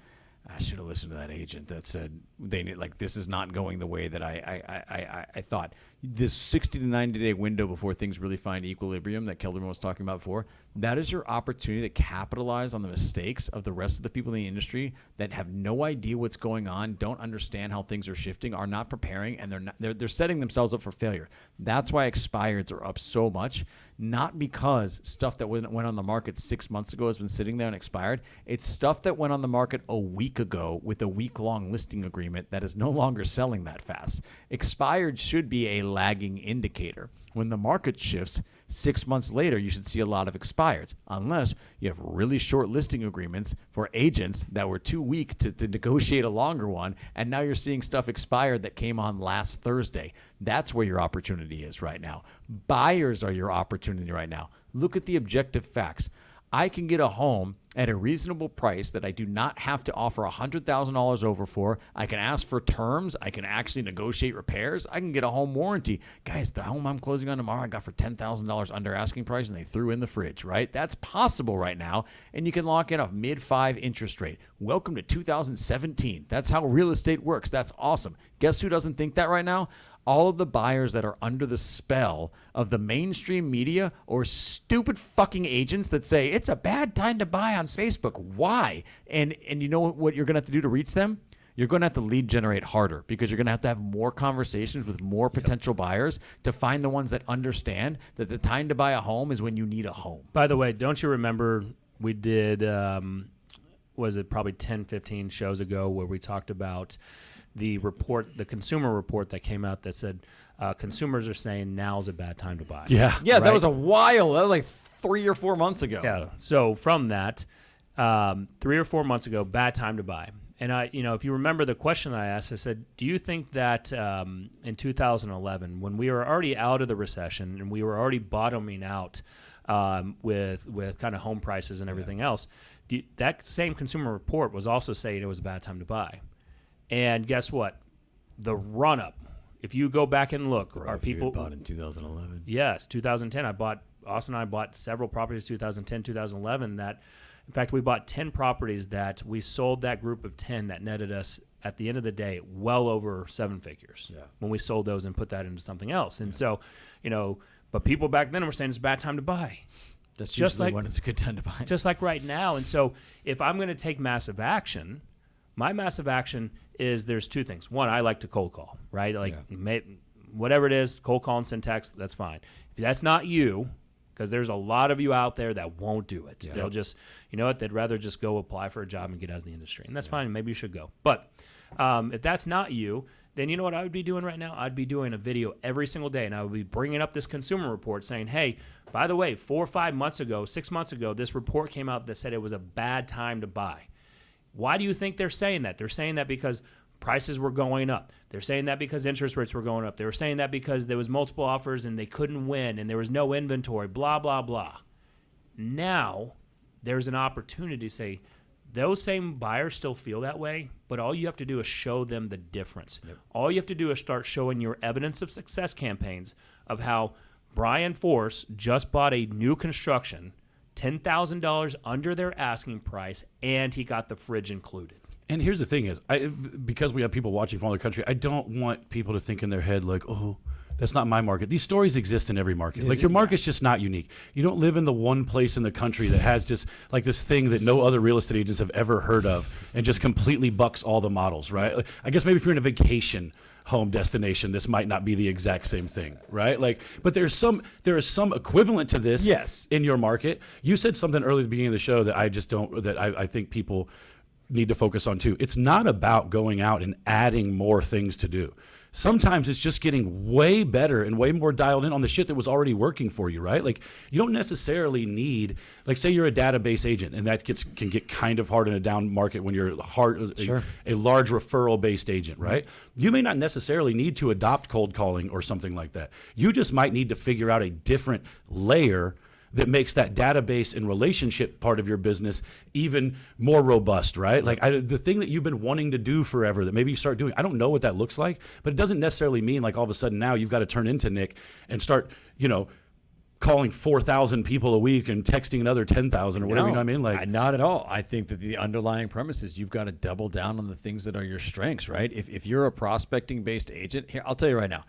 I should have listened to that agent that said they need, like, this is not going the way that I thought. This 60 to 90 day window before things really find equilibrium that Kelderman was talking about before, that is your opportunity to capitalize on the mistakes of the rest of the people in the industry that have no idea what's going on, don't understand how things are shifting, are not preparing, and they're setting themselves up for failure. That's why expireds are up so much, not because stuff that went on the market 6 months ago has been sitting there and expired. It's stuff that went on the market a week ago with a week-long listing agreement that is no longer selling that fast. Expired should be a lagging indicator. When the market shifts 6 months later, you should see a lot of expireds, unless you have really short listing agreements for agents that were too weak to negotiate a longer one, and now you're seeing stuff expired that came on last Thursday. That's where your opportunity is right now. Buyers are your opportunity right now. Look at the objective facts. I can get a home at a reasonable price that I do not have to offer $100,000 over for. I can ask for terms. I can actually negotiate repairs. I can get a home warranty. Guys, the home I'm closing on tomorrow, I got for $10,000 under asking price, and they threw in the fridge, right? That's possible right now, and you can lock in a mid-5 interest rate. Welcome to 2017. That's how real estate works. That's awesome. Guess who doesn't think that right now? All of the buyers that are under the spell of the mainstream media or stupid fucking agents that say it's a bad time to buy on Facebook. Why? And you know what you're going to have to do to reach them? You're going to have to lead generate harder, because you're going to have more conversations with more potential buyers to find the ones that understand that the time to buy a home is when you need a home. By the way, don't you remember we did, was it probably 10, 15 shows ago, where we talked about the report, the consumer report that came out that said consumers are saying now's a bad time to buy. Yeah, right? That was a while. That was like 3 or 4 months ago. Yeah. So from that, 3 or 4 months ago, bad time to buy. And if you remember the question I asked, I said, do you think that in 2011, when we were already out of the recession and we were already bottoming out with kind of home prices and everything else, that same consumer report was also saying it was a bad time to buy? And guess what? The run-up, if you go back and look, are people bought in 2011? Yes, 2010. Austin and I bought several properties 2010, 2011 that, in fact, we bought 10 properties that we sold that group of 10 that netted us, at the end of the day, well over 7 figures when we sold those and put that into something else. And so, but people back then were saying it's a bad time to buy. That's just usually when it's a good time to buy. Just like right now. And so if I'm going to take massive action, my massive action is there's 2 things. One, I like to cold call, right? Whatever it is, cold call and send text, that's fine. If that's not you, because there's a lot of you out there that won't do it. They'll just, they'd rather just go apply for a job and get out of the industry. And that's fine. Maybe you should go. But if that's not you, then you know what I would be doing right now? I'd be doing a video every single day, and I would be bringing up this consumer report saying, hey, by the way, 4 or 5 months ago, 6 months ago, this report came out that said it was a bad time to buy. Why do you think they're saying that? They're saying that because prices were going up. They're saying that because interest rates were going up. They were saying that because there was multiple offers and they couldn't win and there was no inventory, blah, blah, blah. Now there's an opportunity to say those same buyers still feel that way, but all you have to do is show them the difference. Yep. All you have to do is start showing your evidence of success campaigns of how Brian Force just bought a new construction, $10,000 under their asking price, and he got the fridge included. And here's the thing is, because we have people watching from all over the country, I don't want people to think in their head like, oh, that's not my market. These stories exist in every market. Like, your market's just not unique. You don't live in the one place in the country that has just like this thing that no other real estate agents have ever heard of and just completely bucks all the models, right? Like, I guess maybe if you're in a vacation home destination, this might not be the exact same thing, right? Like, but there is some equivalent to this in your market. You said something early at the beginning of the show that I think people need to focus on too. It's not about going out and adding more things to do. Sometimes it's just getting way better and way more dialed in on the shit that was already working for you, right? Like you don't necessarily need, like say you're a database agent, and that can get kind of hard in a down market when you're a large referral based agent, right? You may not necessarily need to adopt cold calling or something like that. You just might need to figure out a different layer that makes that database and relationship part of your business even more robust, right? Like the thing that you've been wanting to do forever that maybe you start doing, I don't know what that looks like, but it doesn't necessarily mean like all of a sudden now you've got to turn into Nick and start, calling 4,000 people a week and texting another 10,000 or whatever, you know what I mean? Like not at all. I think that the underlying premise is you've got to double down on the things that are your strengths, right? If you're a prospecting-based agent, here, I'll tell you right now,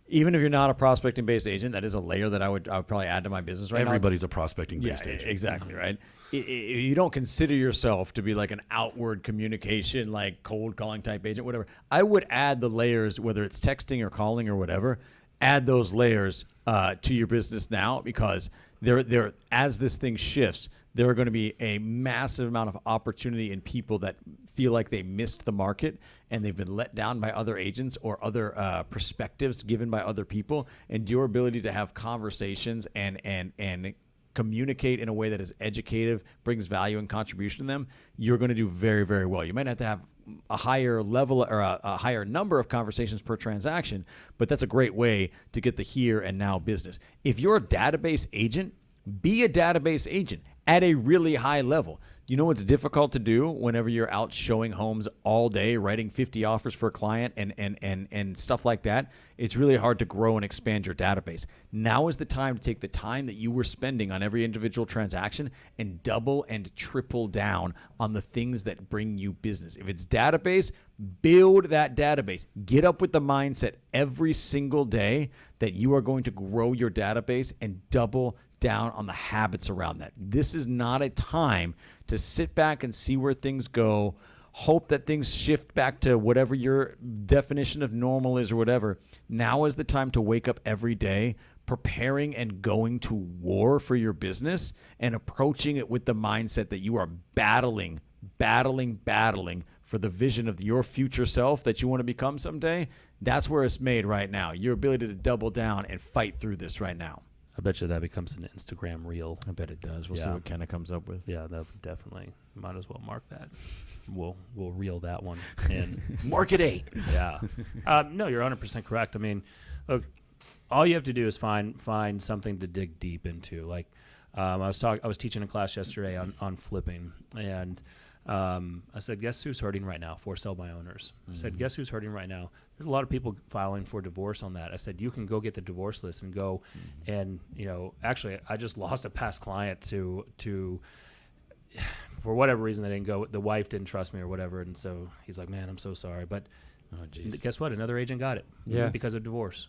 even if you're not a prospecting-based agent, that is a layer that I would probably add to my business right now. Everybody's a prospecting-based agent. Exactly, right? You don't consider yourself to be like an outward communication, like cold calling type agent, whatever. I would add the layers, whether it's texting or calling or whatever, add those layers to your business now, because there as this thing shifts, there are going to be a massive amount of opportunity in people that feel like they missed the market and they've been let down by other agents or other perspectives given by other people. And your ability to have conversations and communicate in a way that is educative, brings value and contribution to them, you're going to do very, very well. You might have to have a higher level or a higher number of conversations per transaction, but that's a great way to get the here and now business. If you're a database agent, be a database agent at a really high level. You know what's difficult to do whenever you're out showing homes all day, writing 50 offers for a client and stuff like that? It's really hard to grow and expand your database. Now is the time to take the time that you were spending on every individual transaction and double and triple down on the things that bring you business. If it's database, build that database. Get up with the mindset every single day that you are going to grow your database and double down on the habits around that. This is not a time to sit back and see where things go, hope that things shift back to whatever your definition of normal is or whatever. Now is the time to wake up every day preparing and going to war for your business and approaching it with the mindset that you are battling for the vision of your future self that you want to become someday. That's where it's made right now. Your ability to double down and fight through this right now. I bet you that becomes an Instagram reel. I bet it does. We'll see what Kenna comes up with. Yeah, that definitely. Might as well mark that. We'll reel that one in. Market 8. Yeah. No, you're 100% correct. I mean, look, all you have to do is find something to dig deep into. Like I was teaching a class yesterday on flipping, and I said, guess who's hurting right now? For sale by owners. I said, guess who's hurting right now? There's a lot of people filing for divorce on that. I said, you can go get the divorce list and go and, actually I just lost a past client to for whatever reason they didn't go. The wife didn't trust me or whatever. And so he's like, man, I'm so sorry. But guess what? Another agent got it because of divorce.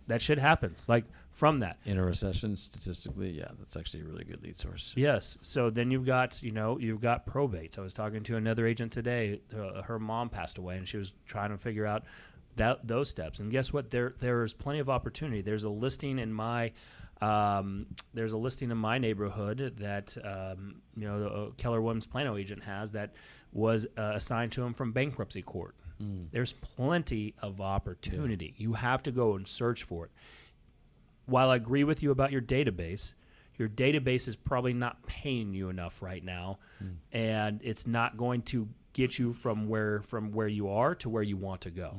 That shit happens. Like from that. In a recession, statistically, that's actually a really good lead source. Yes. So then you've got probates. I was talking to another agent today. Her mom passed away, and she was trying to figure out those steps. And guess what? There's plenty of opportunity. There's a listing in my neighborhood that the Keller Williams Plano agent has that was assigned to him from bankruptcy court. There's plenty of opportunity. You have to go and search for it. While I agree with you about your database is probably not paying you enough right now, and it's not going to get you from where you are to where you want to go.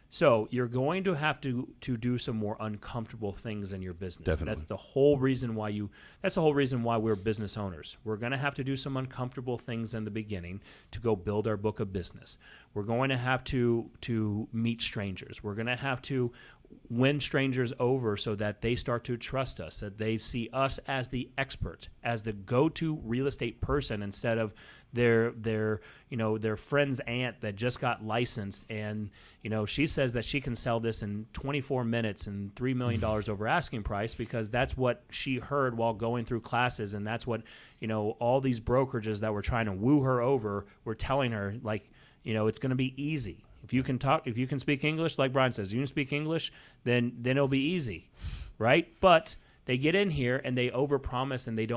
So you're going to have to do some more uncomfortable things in your business. Definitely. That's the whole reason why we're business owners. We're going to have to do some uncomfortable things in the beginning to go build our book of business. We're going to have to meet strangers. We're going to have to win strangers over so that they start to trust us, that they see us as the expert, as the go-to real estate person instead of their friend's aunt that just got licensed and she says that she can sell this in 24 minutes and $3 million over asking price because that's what she heard while going through classes, and that's what all these brokerages that were trying to woo her over were telling her, like, it's going to be easy. If you can speak English, like Brian says, you can speak English, then it'll be easy, right? But they get in here and they overpromise and they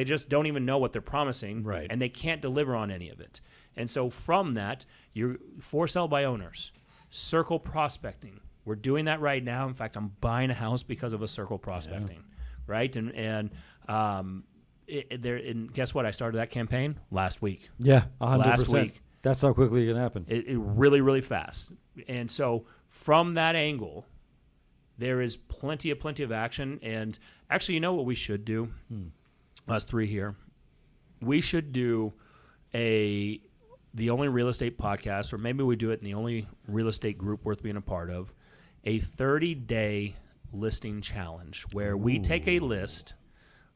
just don't even know what they're promising, right? And they can't deliver on any of it. And so from that, you're for sale by owners. circle prospecting. We're doing that right now. In fact, I'm buying a house because of a circle prospecting, right? And guess what? I started that campaign last week. Yeah, 100%. Last week. That's how quickly it can happen. It really, really fast. And so from that angle, there is plenty of action. And actually, you know what we should do? Us three here. We should do the only real estate podcast, or maybe we do it in the only real estate group worth being a part of, a 30-day listing challenge where we take a list,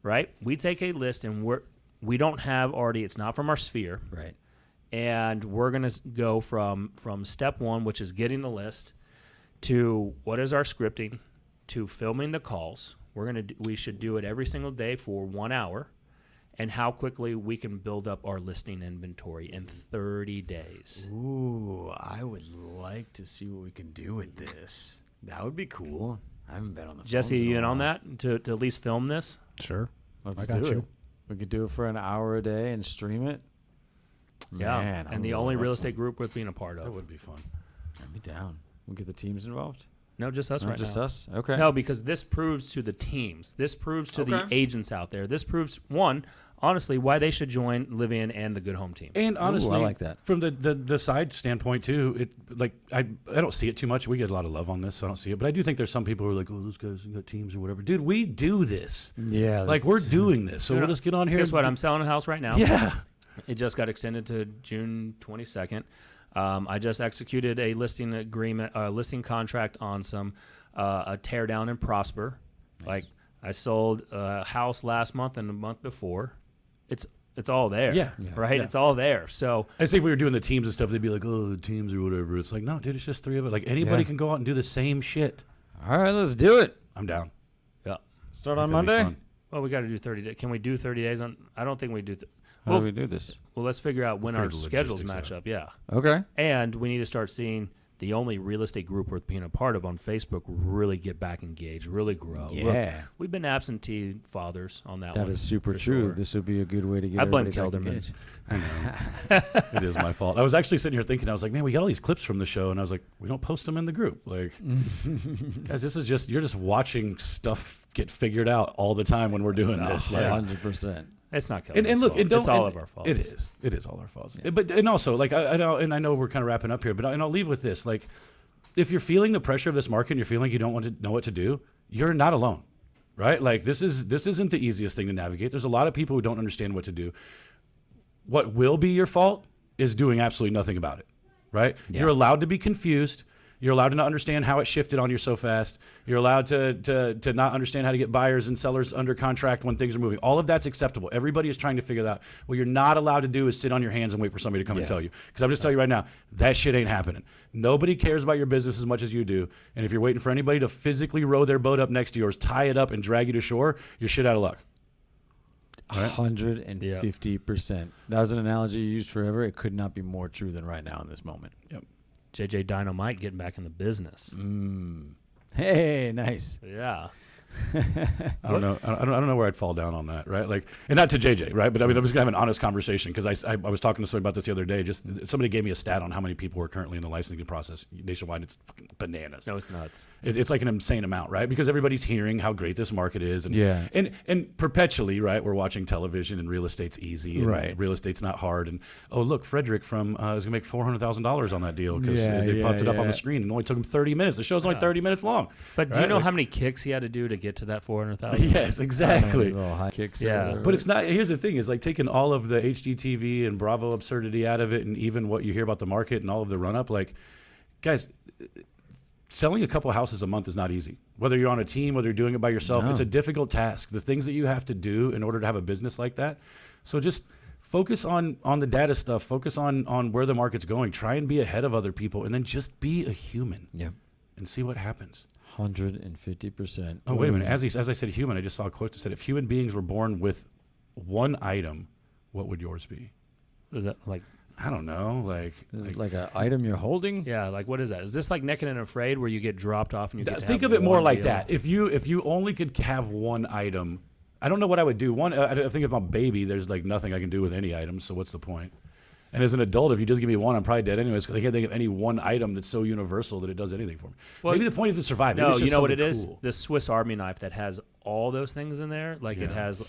right? We take a list and we don't have already, it's not from our sphere. Right. And we're going to go from step one, which is getting the list, to what is our scripting, to filming the calls. We should do it every single day for 1 hour, and how quickly we can build up our listing inventory in 30 days. Ooh, I would like to see what we can do with this. That would be cool. I haven't been on the Jesse, phones you in a on while. that to at least film this? Sure. Let's I got do you. it. We could do it for an hour a day and stream it. Yeah. Man, And the only real estate group worth being a part That of. would be fun. I'd be down. We'll get the teams involved. No, just us No, right just now. us. Okay. No, because this proves to the teams. This proves to the Okay. agents out there. This proves, one, honestly, why they should join Live In and the Good Home Team. And honestly, I like that. From the side standpoint too, I don't see it too much. We get a lot of love on this, so I don't see it. But I do think there's some people who are like, oh, those guys got teams or whatever. Dude, we do this. Yeah. Like we're doing this, so Dude, we'll just get on here. Guess and what? do- I'm selling a house right now. Yeah. It just got extended to June 22nd. I just executed a listing agreement, listing contract on a tear down and prosper. Nice. Like I sold a house last month and the month before. It's all there. Yeah. Right. Yeah. It's all there. So I say if we were doing the teams and stuff, they'd be like, oh, the teams or whatever. It's like, no, dude, it's just three of us. Like anybody can go out and do the same shit. All right, let's do it. I'm down. yeah. Start I on think that'd be Monday. fun. Well, we got to do 30 days. Can we do 30 days on? I don't think we do. How Well, do we do this? Well, let's figure out when We'll our figure the schedules logistics match out. up. Yeah. Okay. And we need to start seeing the only real estate group worth being a part of on Facebook really get back engaged, really grow. Yeah. Look, we've been absentee fathers on that That one. is super for true. sure. This would be a good way to get I blame everybody back Kelderman. engaged. I know. It is my fault. I was actually sitting here thinking, I was like, man, we got all these clips from the show. And I was like, we don't post them in the group. Like, guys, this is just, you're just watching stuff get figured out all the time when we're doing this. Like, 100%. It's not Kelderman's and look, fault. it don't, it's all and of our fault. It is. It is all our faults. But and also, like, I know we're kind of wrapping up here, but I'll leave with this. Like, if you're feeling the pressure of this market and you're feeling you don't want to know what to do, you're not alone, right? Like, this isn't the easiest thing to navigate. There's a lot of people who don't understand what to do. What will be your fault is doing absolutely nothing about it, right? Yeah. You're allowed to be confused. You're allowed to not understand how it shifted on you so fast. You're allowed to not understand how to get buyers and sellers under contract when things are moving. All of that's acceptable. Everybody is trying to figure that out. What you're not allowed to do is sit on your hands and wait for somebody to come and tell you. Because I'm just telling you right now, that shit ain't happening. Nobody cares about your business as much as you do. And if you're waiting for anybody to physically row their boat up next to yours, tie it up, and drag you to shore, you're shit out of luck. 150%. That was an analogy you used forever. It could not be more true than right now in this moment. Yep. JJ Dynamite getting back in the business. Hey, nice. Yeah. I don't know. I don't know where I'd fall down on that, right? Like, and not to JJ, right? But I mean, I'm just gonna have an honest conversation because I was talking to somebody about this the other day. Just somebody gave me a stat on how many people are currently in the licensing process nationwide. It's fucking bananas. No, it's nuts. It's like an insane amount, right? Because everybody's hearing how great this market is, and Yeah. and perpetually, right? We're watching television, and real estate's easy, and Right. real estate's not hard. And oh, look, Frederick from is gonna make $400,000 on that deal because Yeah, they popped it up on yeah. the screen, and it only took him 30 minutes. The show's only 30 minutes long. But do you right? know Like- how many kicks he had to do to get to that 400,000? Yes, exactly. Little high kicks. or Yeah. whatever. But it's not. Here's the thing: is like taking all of the HGTV and Bravo absurdity out of it, and even what you hear about the market and all of the run up. Like, guys, selling a couple houses a month is not easy. Whether you're on a team, whether you're doing it by yourself, No. it's a difficult task. The things that you have to do in order to have a business like that. So just focus on the data stuff. Focus on where the market's going. Try and be ahead of other people, and then just be a human Yep. and see what happens. 150%. Oh, wait a minute. As I said human, I just saw a quote that said, if human beings were born with one item, what would yours be? What is that like? I don't know. Like, This is like an item you're holding. Yeah, like what is that? Is this like Naked and Afraid where you get dropped off and you get to think have of it more one like deal? that. If you only could have one item, I don't know what I would do. One, I think if I'm a baby, there's like nothing I can do with any item. So what's the point? And as an adult, if you just give me one, I'm probably dead anyways, because I can't think of any one item that's so universal that it does anything for me. Well, maybe the point is to survive. Maybe No, it's just you know what it something is? cool. The Swiss Army knife that has all those things in there. Like it has,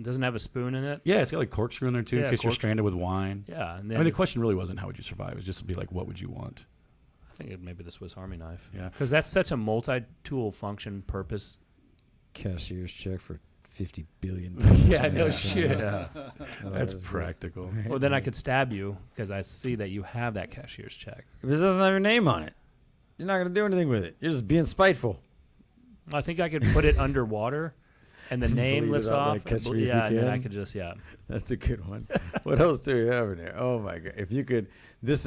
doesn't have a spoon in it. Yeah, it's got like corkscrew in there too, Yeah, in case you're corkscrew. stranded with wine. Yeah, and I then mean, the question really wasn't how would you survive. It was just to be like, what would you want? I think it may be the Swiss Army knife. Yeah. Because that's such a multi-tool function purpose. Cashier's check for $50 billion. Yeah, no shit. Yeah. That's practical. Well, then I could stab you because I see that you have that cashier's check. If it doesn't have your name on it, you're not going to do anything with it. You're just being spiteful. I think I could put it underwater, and the name Bleed it lifts out off. like Catch Me If Yeah, You and then I Can. could just That's a good one. What else do we have in here? Oh my god! If you could, this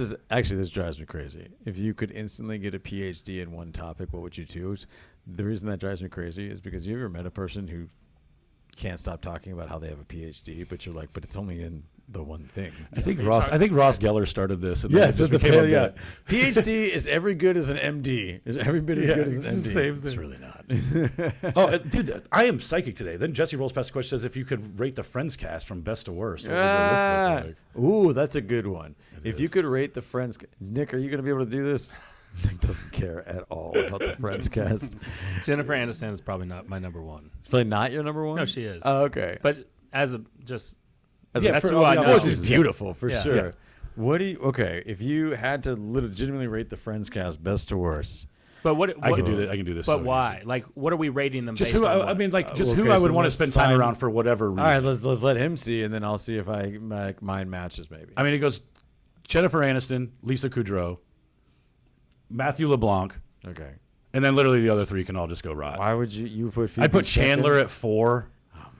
drives me crazy. If you could instantly get a PhD in one topic, what would you choose? The reason that drives me crazy is because you ever met a person who can't stop talking about how they have a PhD, but you're like, but it's only in the one thing. I think Ross Geller started this. And then Yes, it just it's became a yeah. bit. PhD is every good as an MD. Is every bit as Yeah, good as it's an the MD. same It's thing. really not. Oh, dude, I am psychic today. Then Jesse rolls past the question, says if you could rate the Friends cast from best to worst, what would your list look like? Ooh, that's a good one. If you is. could rate the Friends, Nick, are you going to be able to do this? Nick doesn't care at all about the Friends cast. Jennifer Aniston is probably not my number one. It's probably not your number one. No, she is. Oh, okay. But as a just Yeah, that's for who all I the know. Well, obvious she's reasons, yeah. beautiful for Yeah. sure. Yeah. What do you? Okay, if you had to legitimately rate the Friends cast best to worst, But what I can do that. I can do this. But so why? easy. Like, what are we rating them Just based who? on? I what? mean, like, just okay, who I would so want to let's spend time find- around for whatever reason. all right, let's let him see, and then I'll see if mine matches maybe. I mean, it goes Jennifer Aniston, Lisa Kudrow, Matthew LeBlanc, Okay. and then literally the other three can all just go rot. Why would you put? Phoebe I put second? Chandler at 4.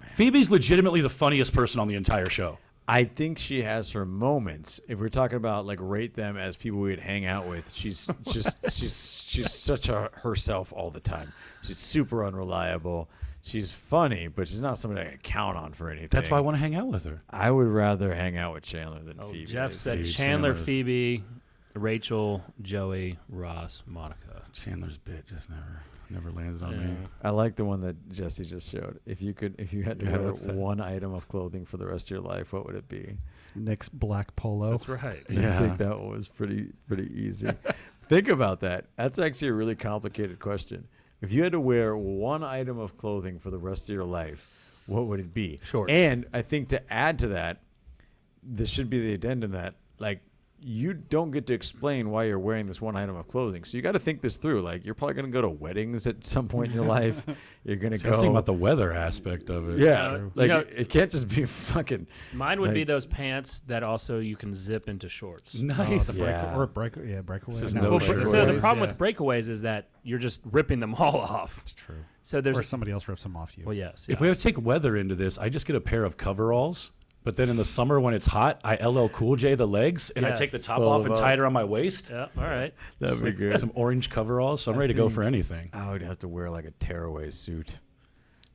Phoebe's legitimately the funniest person on the entire show. I think she has her moments. If we're talking about like rate them as people we'd hang out with, she's she's such a herself all the time. She's super unreliable. She's funny, but she's not somebody I can count on for anything. That's why I want to hang out with her. I would rather hang out with Chandler than Oh, Phoebe. Jeff said See, Chandler, Chandler's- Phoebe, Rachel, Joey, Ross, Monica. Chandler's bit just never landed on me. Yeah. I like the one that Jesse just showed. If you had to Yeah, wear what's that? one item of clothing for the rest of your life, what would it be? Nick's black polo. That's right. I think that one was pretty easy. Think about that. That's actually a really complicated question. If you had to wear one item of clothing for the rest of your life, what would it be? Shorts. And I think to add to that, this should be the addendum that like you don't get to explain why you're wearing this one item of clothing. So you got to think this through. Like you're probably going to go to weddings at some point in your life. You're going to So I was thinking go. about the weather aspect of it. Yeah, True. like You know- it can't just be fucking. Mine would be Like- those pants that also you can zip into shorts. Nice. Yeah. Breakaway. This is No, no Well, breakaways. so the breakaways, problem yeah. with breakaways is that you're just ripping them all off. It's true. So there's Or somebody else rips them off you. well, yes. If yeah. we have to take weather into this, I just get a pair of coveralls. But then in the summer when it's hot, I LL Cool J the legs and I Yes. take the top Full off of and tie it around my waist. yeah, all right. That'd be good. Some orange coveralls. So I'm ready to go for anything. I would have to wear like a tearaway suit.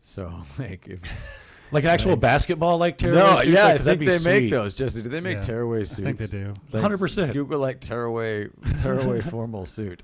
So like if it's Like an actual basketball like tearaway no, suit? yeah, Like, I 'cause that'd think be they make sweet. those. Jesse, do they make Yeah, tearaway I suits? think they do. Like, 100%. Google like tearaway formal suit.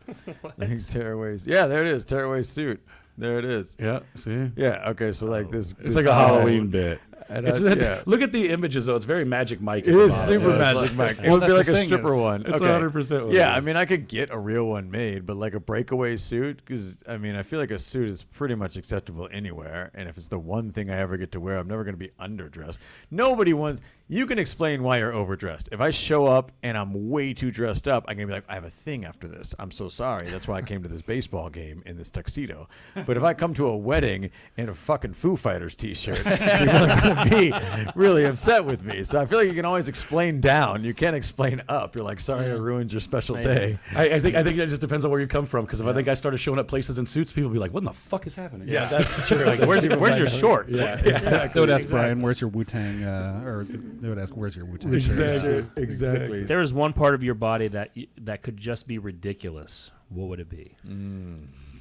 Like tearaways. Yeah, there it is. Tearaway suit. There it is. Yeah, see? Yeah. Okay. So like this. It's like a Halloween bit. And It's yeah. Look at the images though. It's very Magic Mike. It is super Magic Mike. It would be That's like the a thing stripper is- one. It's Okay. 100% what it Yeah, I is. mean, I could get a real one made, but like a breakaway suit, because I mean, I feel like a suit is pretty much acceptable anywhere. And if it's the one thing I ever get to wear, I'm never going to be underdressed. Nobody wants. You can explain why you're overdressed. If I show up and I'm way too dressed up, I'm gonna be like, I have a thing after this. I'm so sorry. That's why I came to this baseball game in this tuxedo. But if I come to a wedding in a fucking Foo Fighters t-shirt, people are gonna be really upset with me. So I feel like you can always explain down. You can't explain up. You're like, sorry, I ruined your special Maybe. day. I think that just depends on where you come from. Because if I think I started showing up places in suits, people would be like, "What in the fuck is happening?" Yeah, that's true. Like, where's your shorts? Yeah, exactly. They would ask Brian, "Where's your Wu-Tang?" Or they would ask, "Where's your Wu-Tang?" shirt?" Exactly. There is one part of your body that could just be ridiculous. What would it be?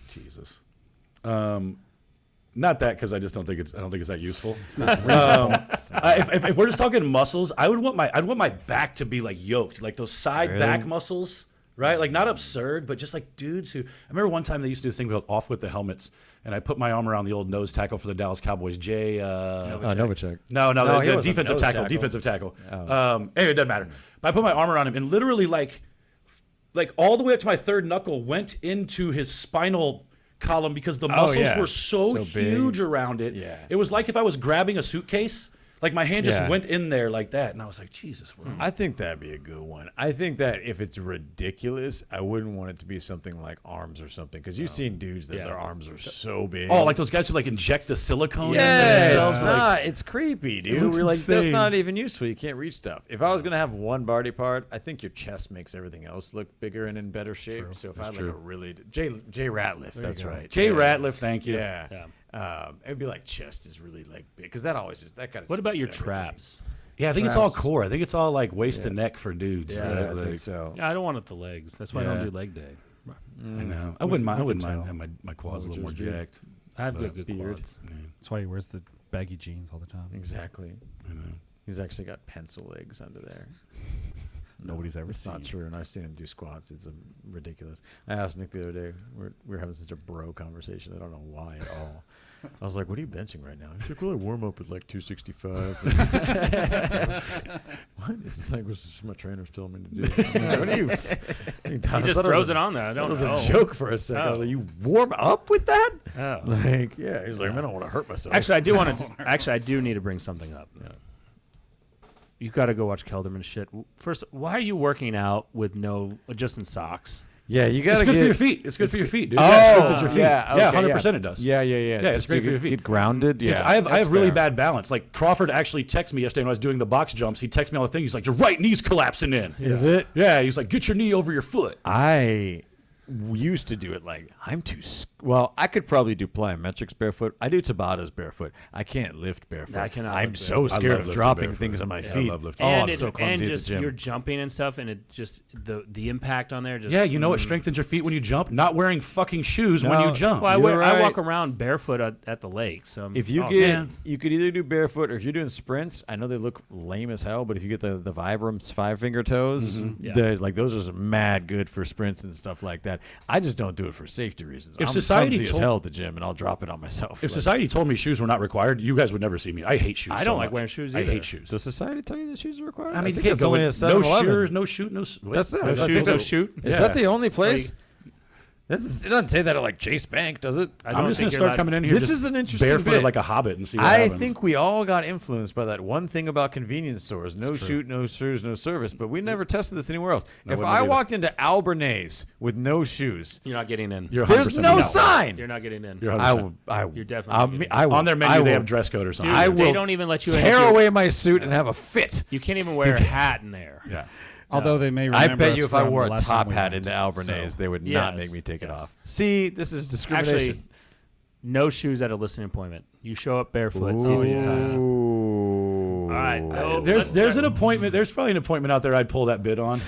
Jesus. Not that, because I just don't think it's that useful. If we're just talking muscles, I'd want my back to be like yoked, like those side back muscles, right? Like not absurd, but just like dudes who. I remember one time they used to do this thing called off with the helmets, and I put my arm around the old nose tackle for the Dallas Cowboys, Jay. Novacek. No, No, he the wasn't defensive nose tackle. tackle. Defensive tackle. Oh. Anyway, it doesn't matter. But I put my arm around him, and literally, like all the way up to my third knuckle went into his spinal column because the muscles yeah. were so So big. huge around it. Yeah. It was like if I was grabbing a suitcase. Like my hand just Yeah. went in there like that, and I was like, Jesus. I think that'd be a good one. I think that if it's ridiculous, I wouldn't want it to be something like arms or something, because you've seen dudes that their arms are so big. Oh, like those guys who like inject the silicone in yeah, themselves. it's like- not. It's creepy, dude. looks We're like, that's insane. not even useful. You can't reach stuff. If I was gonna have one body part, I think your chest makes everything else look bigger and in better shape. So if I had like a really Jay Ratliff, that's right. Jay yeah. Ratliff, thank you. Yeah. It'd be like chest is really like big, because that always is that kind of. What about your traps? Yeah, I think it's all core. I think it's all like waist to neck for dudes. Yeah, right? I Like, think so. Yeah, I don't want it the legs. That's why I Yeah. don't do leg day. I know. I wouldn't mind. I wouldn't can mind tell. having my quads a little more Would yours be? jacked. I have But good beard. quads. That's why he wears the baggy jeans all the time. Exactly. I know. He's actually got pencil legs under there. Nobody's ever It's seen. not true, and I've seen him do squats. It's ridiculous. I asked Nick the other day. We're having such a bro conversation. I don't know why at all. I was like, "What are you benching right now?" He's like, "Well, I warm up at like 265." What? It's just like, "This is what my trainer's telling me to do." I'm like, what are you? He just throws it on there. I don't That was know. a joke for a second. I was Oh. like, "You warm up with that?" Oh. Like, yeah. He's like, "I don't want to hurt myself." Actually, I do want to. Actually, I do need to bring something up. Yeah. You got to go watch Kelderman shit. First, why are you working out with just in socks? yeah, you got It's to good get for your feet. It's good for your feet, dude. Oh, Yeah, it strengthens your feet. yeah, Yeah, okay, 100% it does. Yeah. Yeah, it's Just great to for your feet. Get grounded. Yeah, I have that's really fair. bad balance. Like Crawford actually texted me yesterday when I was doing the box jumps. He texted me all the things. He's like, "Your right knee's collapsing in." Is it? Yeah. He's like, "Get your knee over your foot." I used to do it like I'm too. Well, I could probably do plyometrics barefoot. I do Tabatas barefoot. I can't lift barefoot. I cannot I'm lift so barefoot. I scared love of lifting dropping barefoot. things on my Yeah, I feet. love lifting. Oh, And I'm so clumsy at the just gym. you're jumping and stuff, and it just the impact on there. Just Yeah, you know what strengthens your feet when you jump? Not wearing fucking shoes when No. you jump. Well, You're I right. walk around barefoot at the lake. So If you oh, get, yeah. you could either do barefoot, or if you're doing sprints, I know they look lame as hell, but if you get the Vibrams 5-finger toes, Yeah. like those are some mad good for sprints and stuff like that. I just don't do it for safety reasons. If I'm society clumsy as told- hell at the gym, and I'll drop it on myself. If Like, society told me shoes were not required, you guys would never see me. I hate shoes. I so don't like much. wearing shoes I either. hate shoes. does society tell you that shoes are required? I mean, you think can't that's go only with a no 7-Eleven. shoes, no shoot, no. That's it. No I shoes, think no that's- shoot. Is Yeah. that the only place? It doesn't say that at like Chase Bank, does it? I I'm don't just think gonna you're start allowed- coming in here. This just is an interesting barefooted bit. like a hobbit and see what I happens. think we all got influenced by that one thing about convenience stores: no shoot, no shoes, no service. But we never tested this anywhere else. If wouldn't I either. walked into Albernays with no shoes, You're not getting in. You're there's 100% no not. sign. You're not getting in. You're I 100%. will. I You're definitely I'll, not getting I will, On their menu, I they will have dress code or something. Dude, I they will don't even let you tear have away my suit and have a fit. You can't even wear a hat in there. Yeah. Although they may I remember bet us you if I from wore the a last time top we hat went. into Albernays, they would not make me take it yes. off. See, this is discrimination. Actually, no shoes at a listing appointment. You show up barefoot. See what you decide. Ooh. All right. No, There's an appointment. There's probably an appointment out there I'd pull that bid on.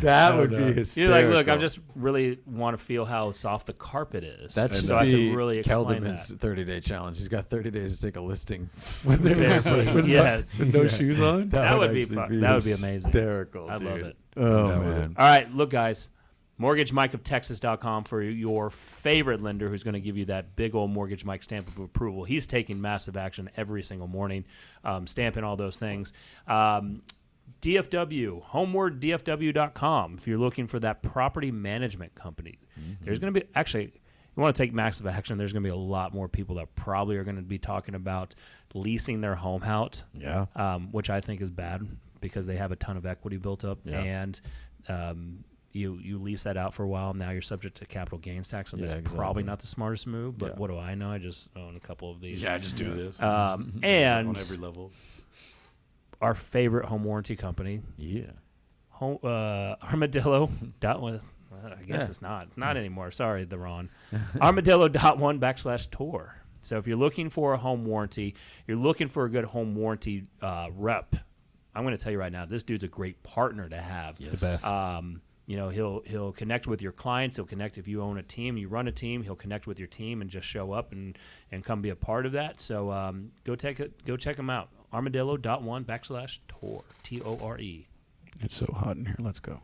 That No, would no. be You're hysterical. like, look, I just really want to feel how soft the carpet is. That should so I be can really explain Kelderman's that. 30-day challenge. He's got 30 days to take a listing. Barefoot. Yes. No shoes on. That would be actually fun. That would be amazing. Hysterical, I dude. love it. Oh, Down with man. All right, look, guys. MortgageMikeOfTexas.com for your favorite lender who's going to give you that big old Mortgage Mike stamp of approval. He's taking massive action every single morning, stamping all those things. DFW, homewardDFW.com. If you're looking for that property management company, there's going to be actually, you want to take massive action, there's going to be a lot more people that probably are going to be talking about leasing their home out, Yeah. which I think is bad because they have a ton of equity built up, Yeah. and you lease that out for a while. Now you're subject to capital gains tax, so Yeah, that's exactly. probably not the smartest move. But Yeah. what do I know? I just own a couple of these. Yeah, just do this And on every level. our favorite home warranty company, Yeah. Armadillo. I guess it's not anymore. Sorry, the Ron. Armadillo.1/tour. So if you're looking for a home warranty, you're looking for a good home warranty rep. I'm going to tell you right now, this dude's a great partner to have. The best. You know, he'll connect with your clients. He'll connect if you own a team, you run a team. He'll connect with your team and just show up and come be a part of that. So go check him out. Armadillo.1/tour. TORE. It's so hot in here. Let's go.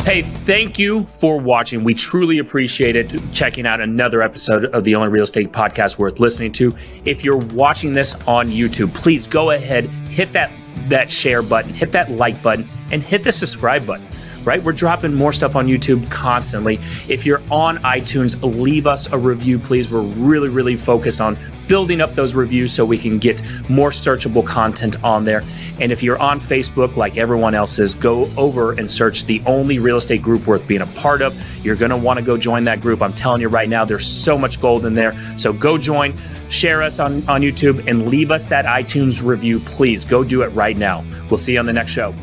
Hey, thank you for watching. We truly appreciate it. Checking out another episode of the only real estate podcast worth listening to. If you're watching this on YouTube, please go ahead, hit that share button, hit that like button, and hit the subscribe button. Right? We're dropping more stuff on YouTube constantly. If you're on iTunes, leave us a review, please. We're really, really focused on building up those reviews so we can get more searchable content on there. And if you're on Facebook, like everyone else is, go over and search the only real estate group worth being a part of. You're going to want to go join that group. I'm telling you right now, there's so much gold in there. So go join, share us on YouTube, and leave us that iTunes review, please. Go do it right now. We'll see you on the next show.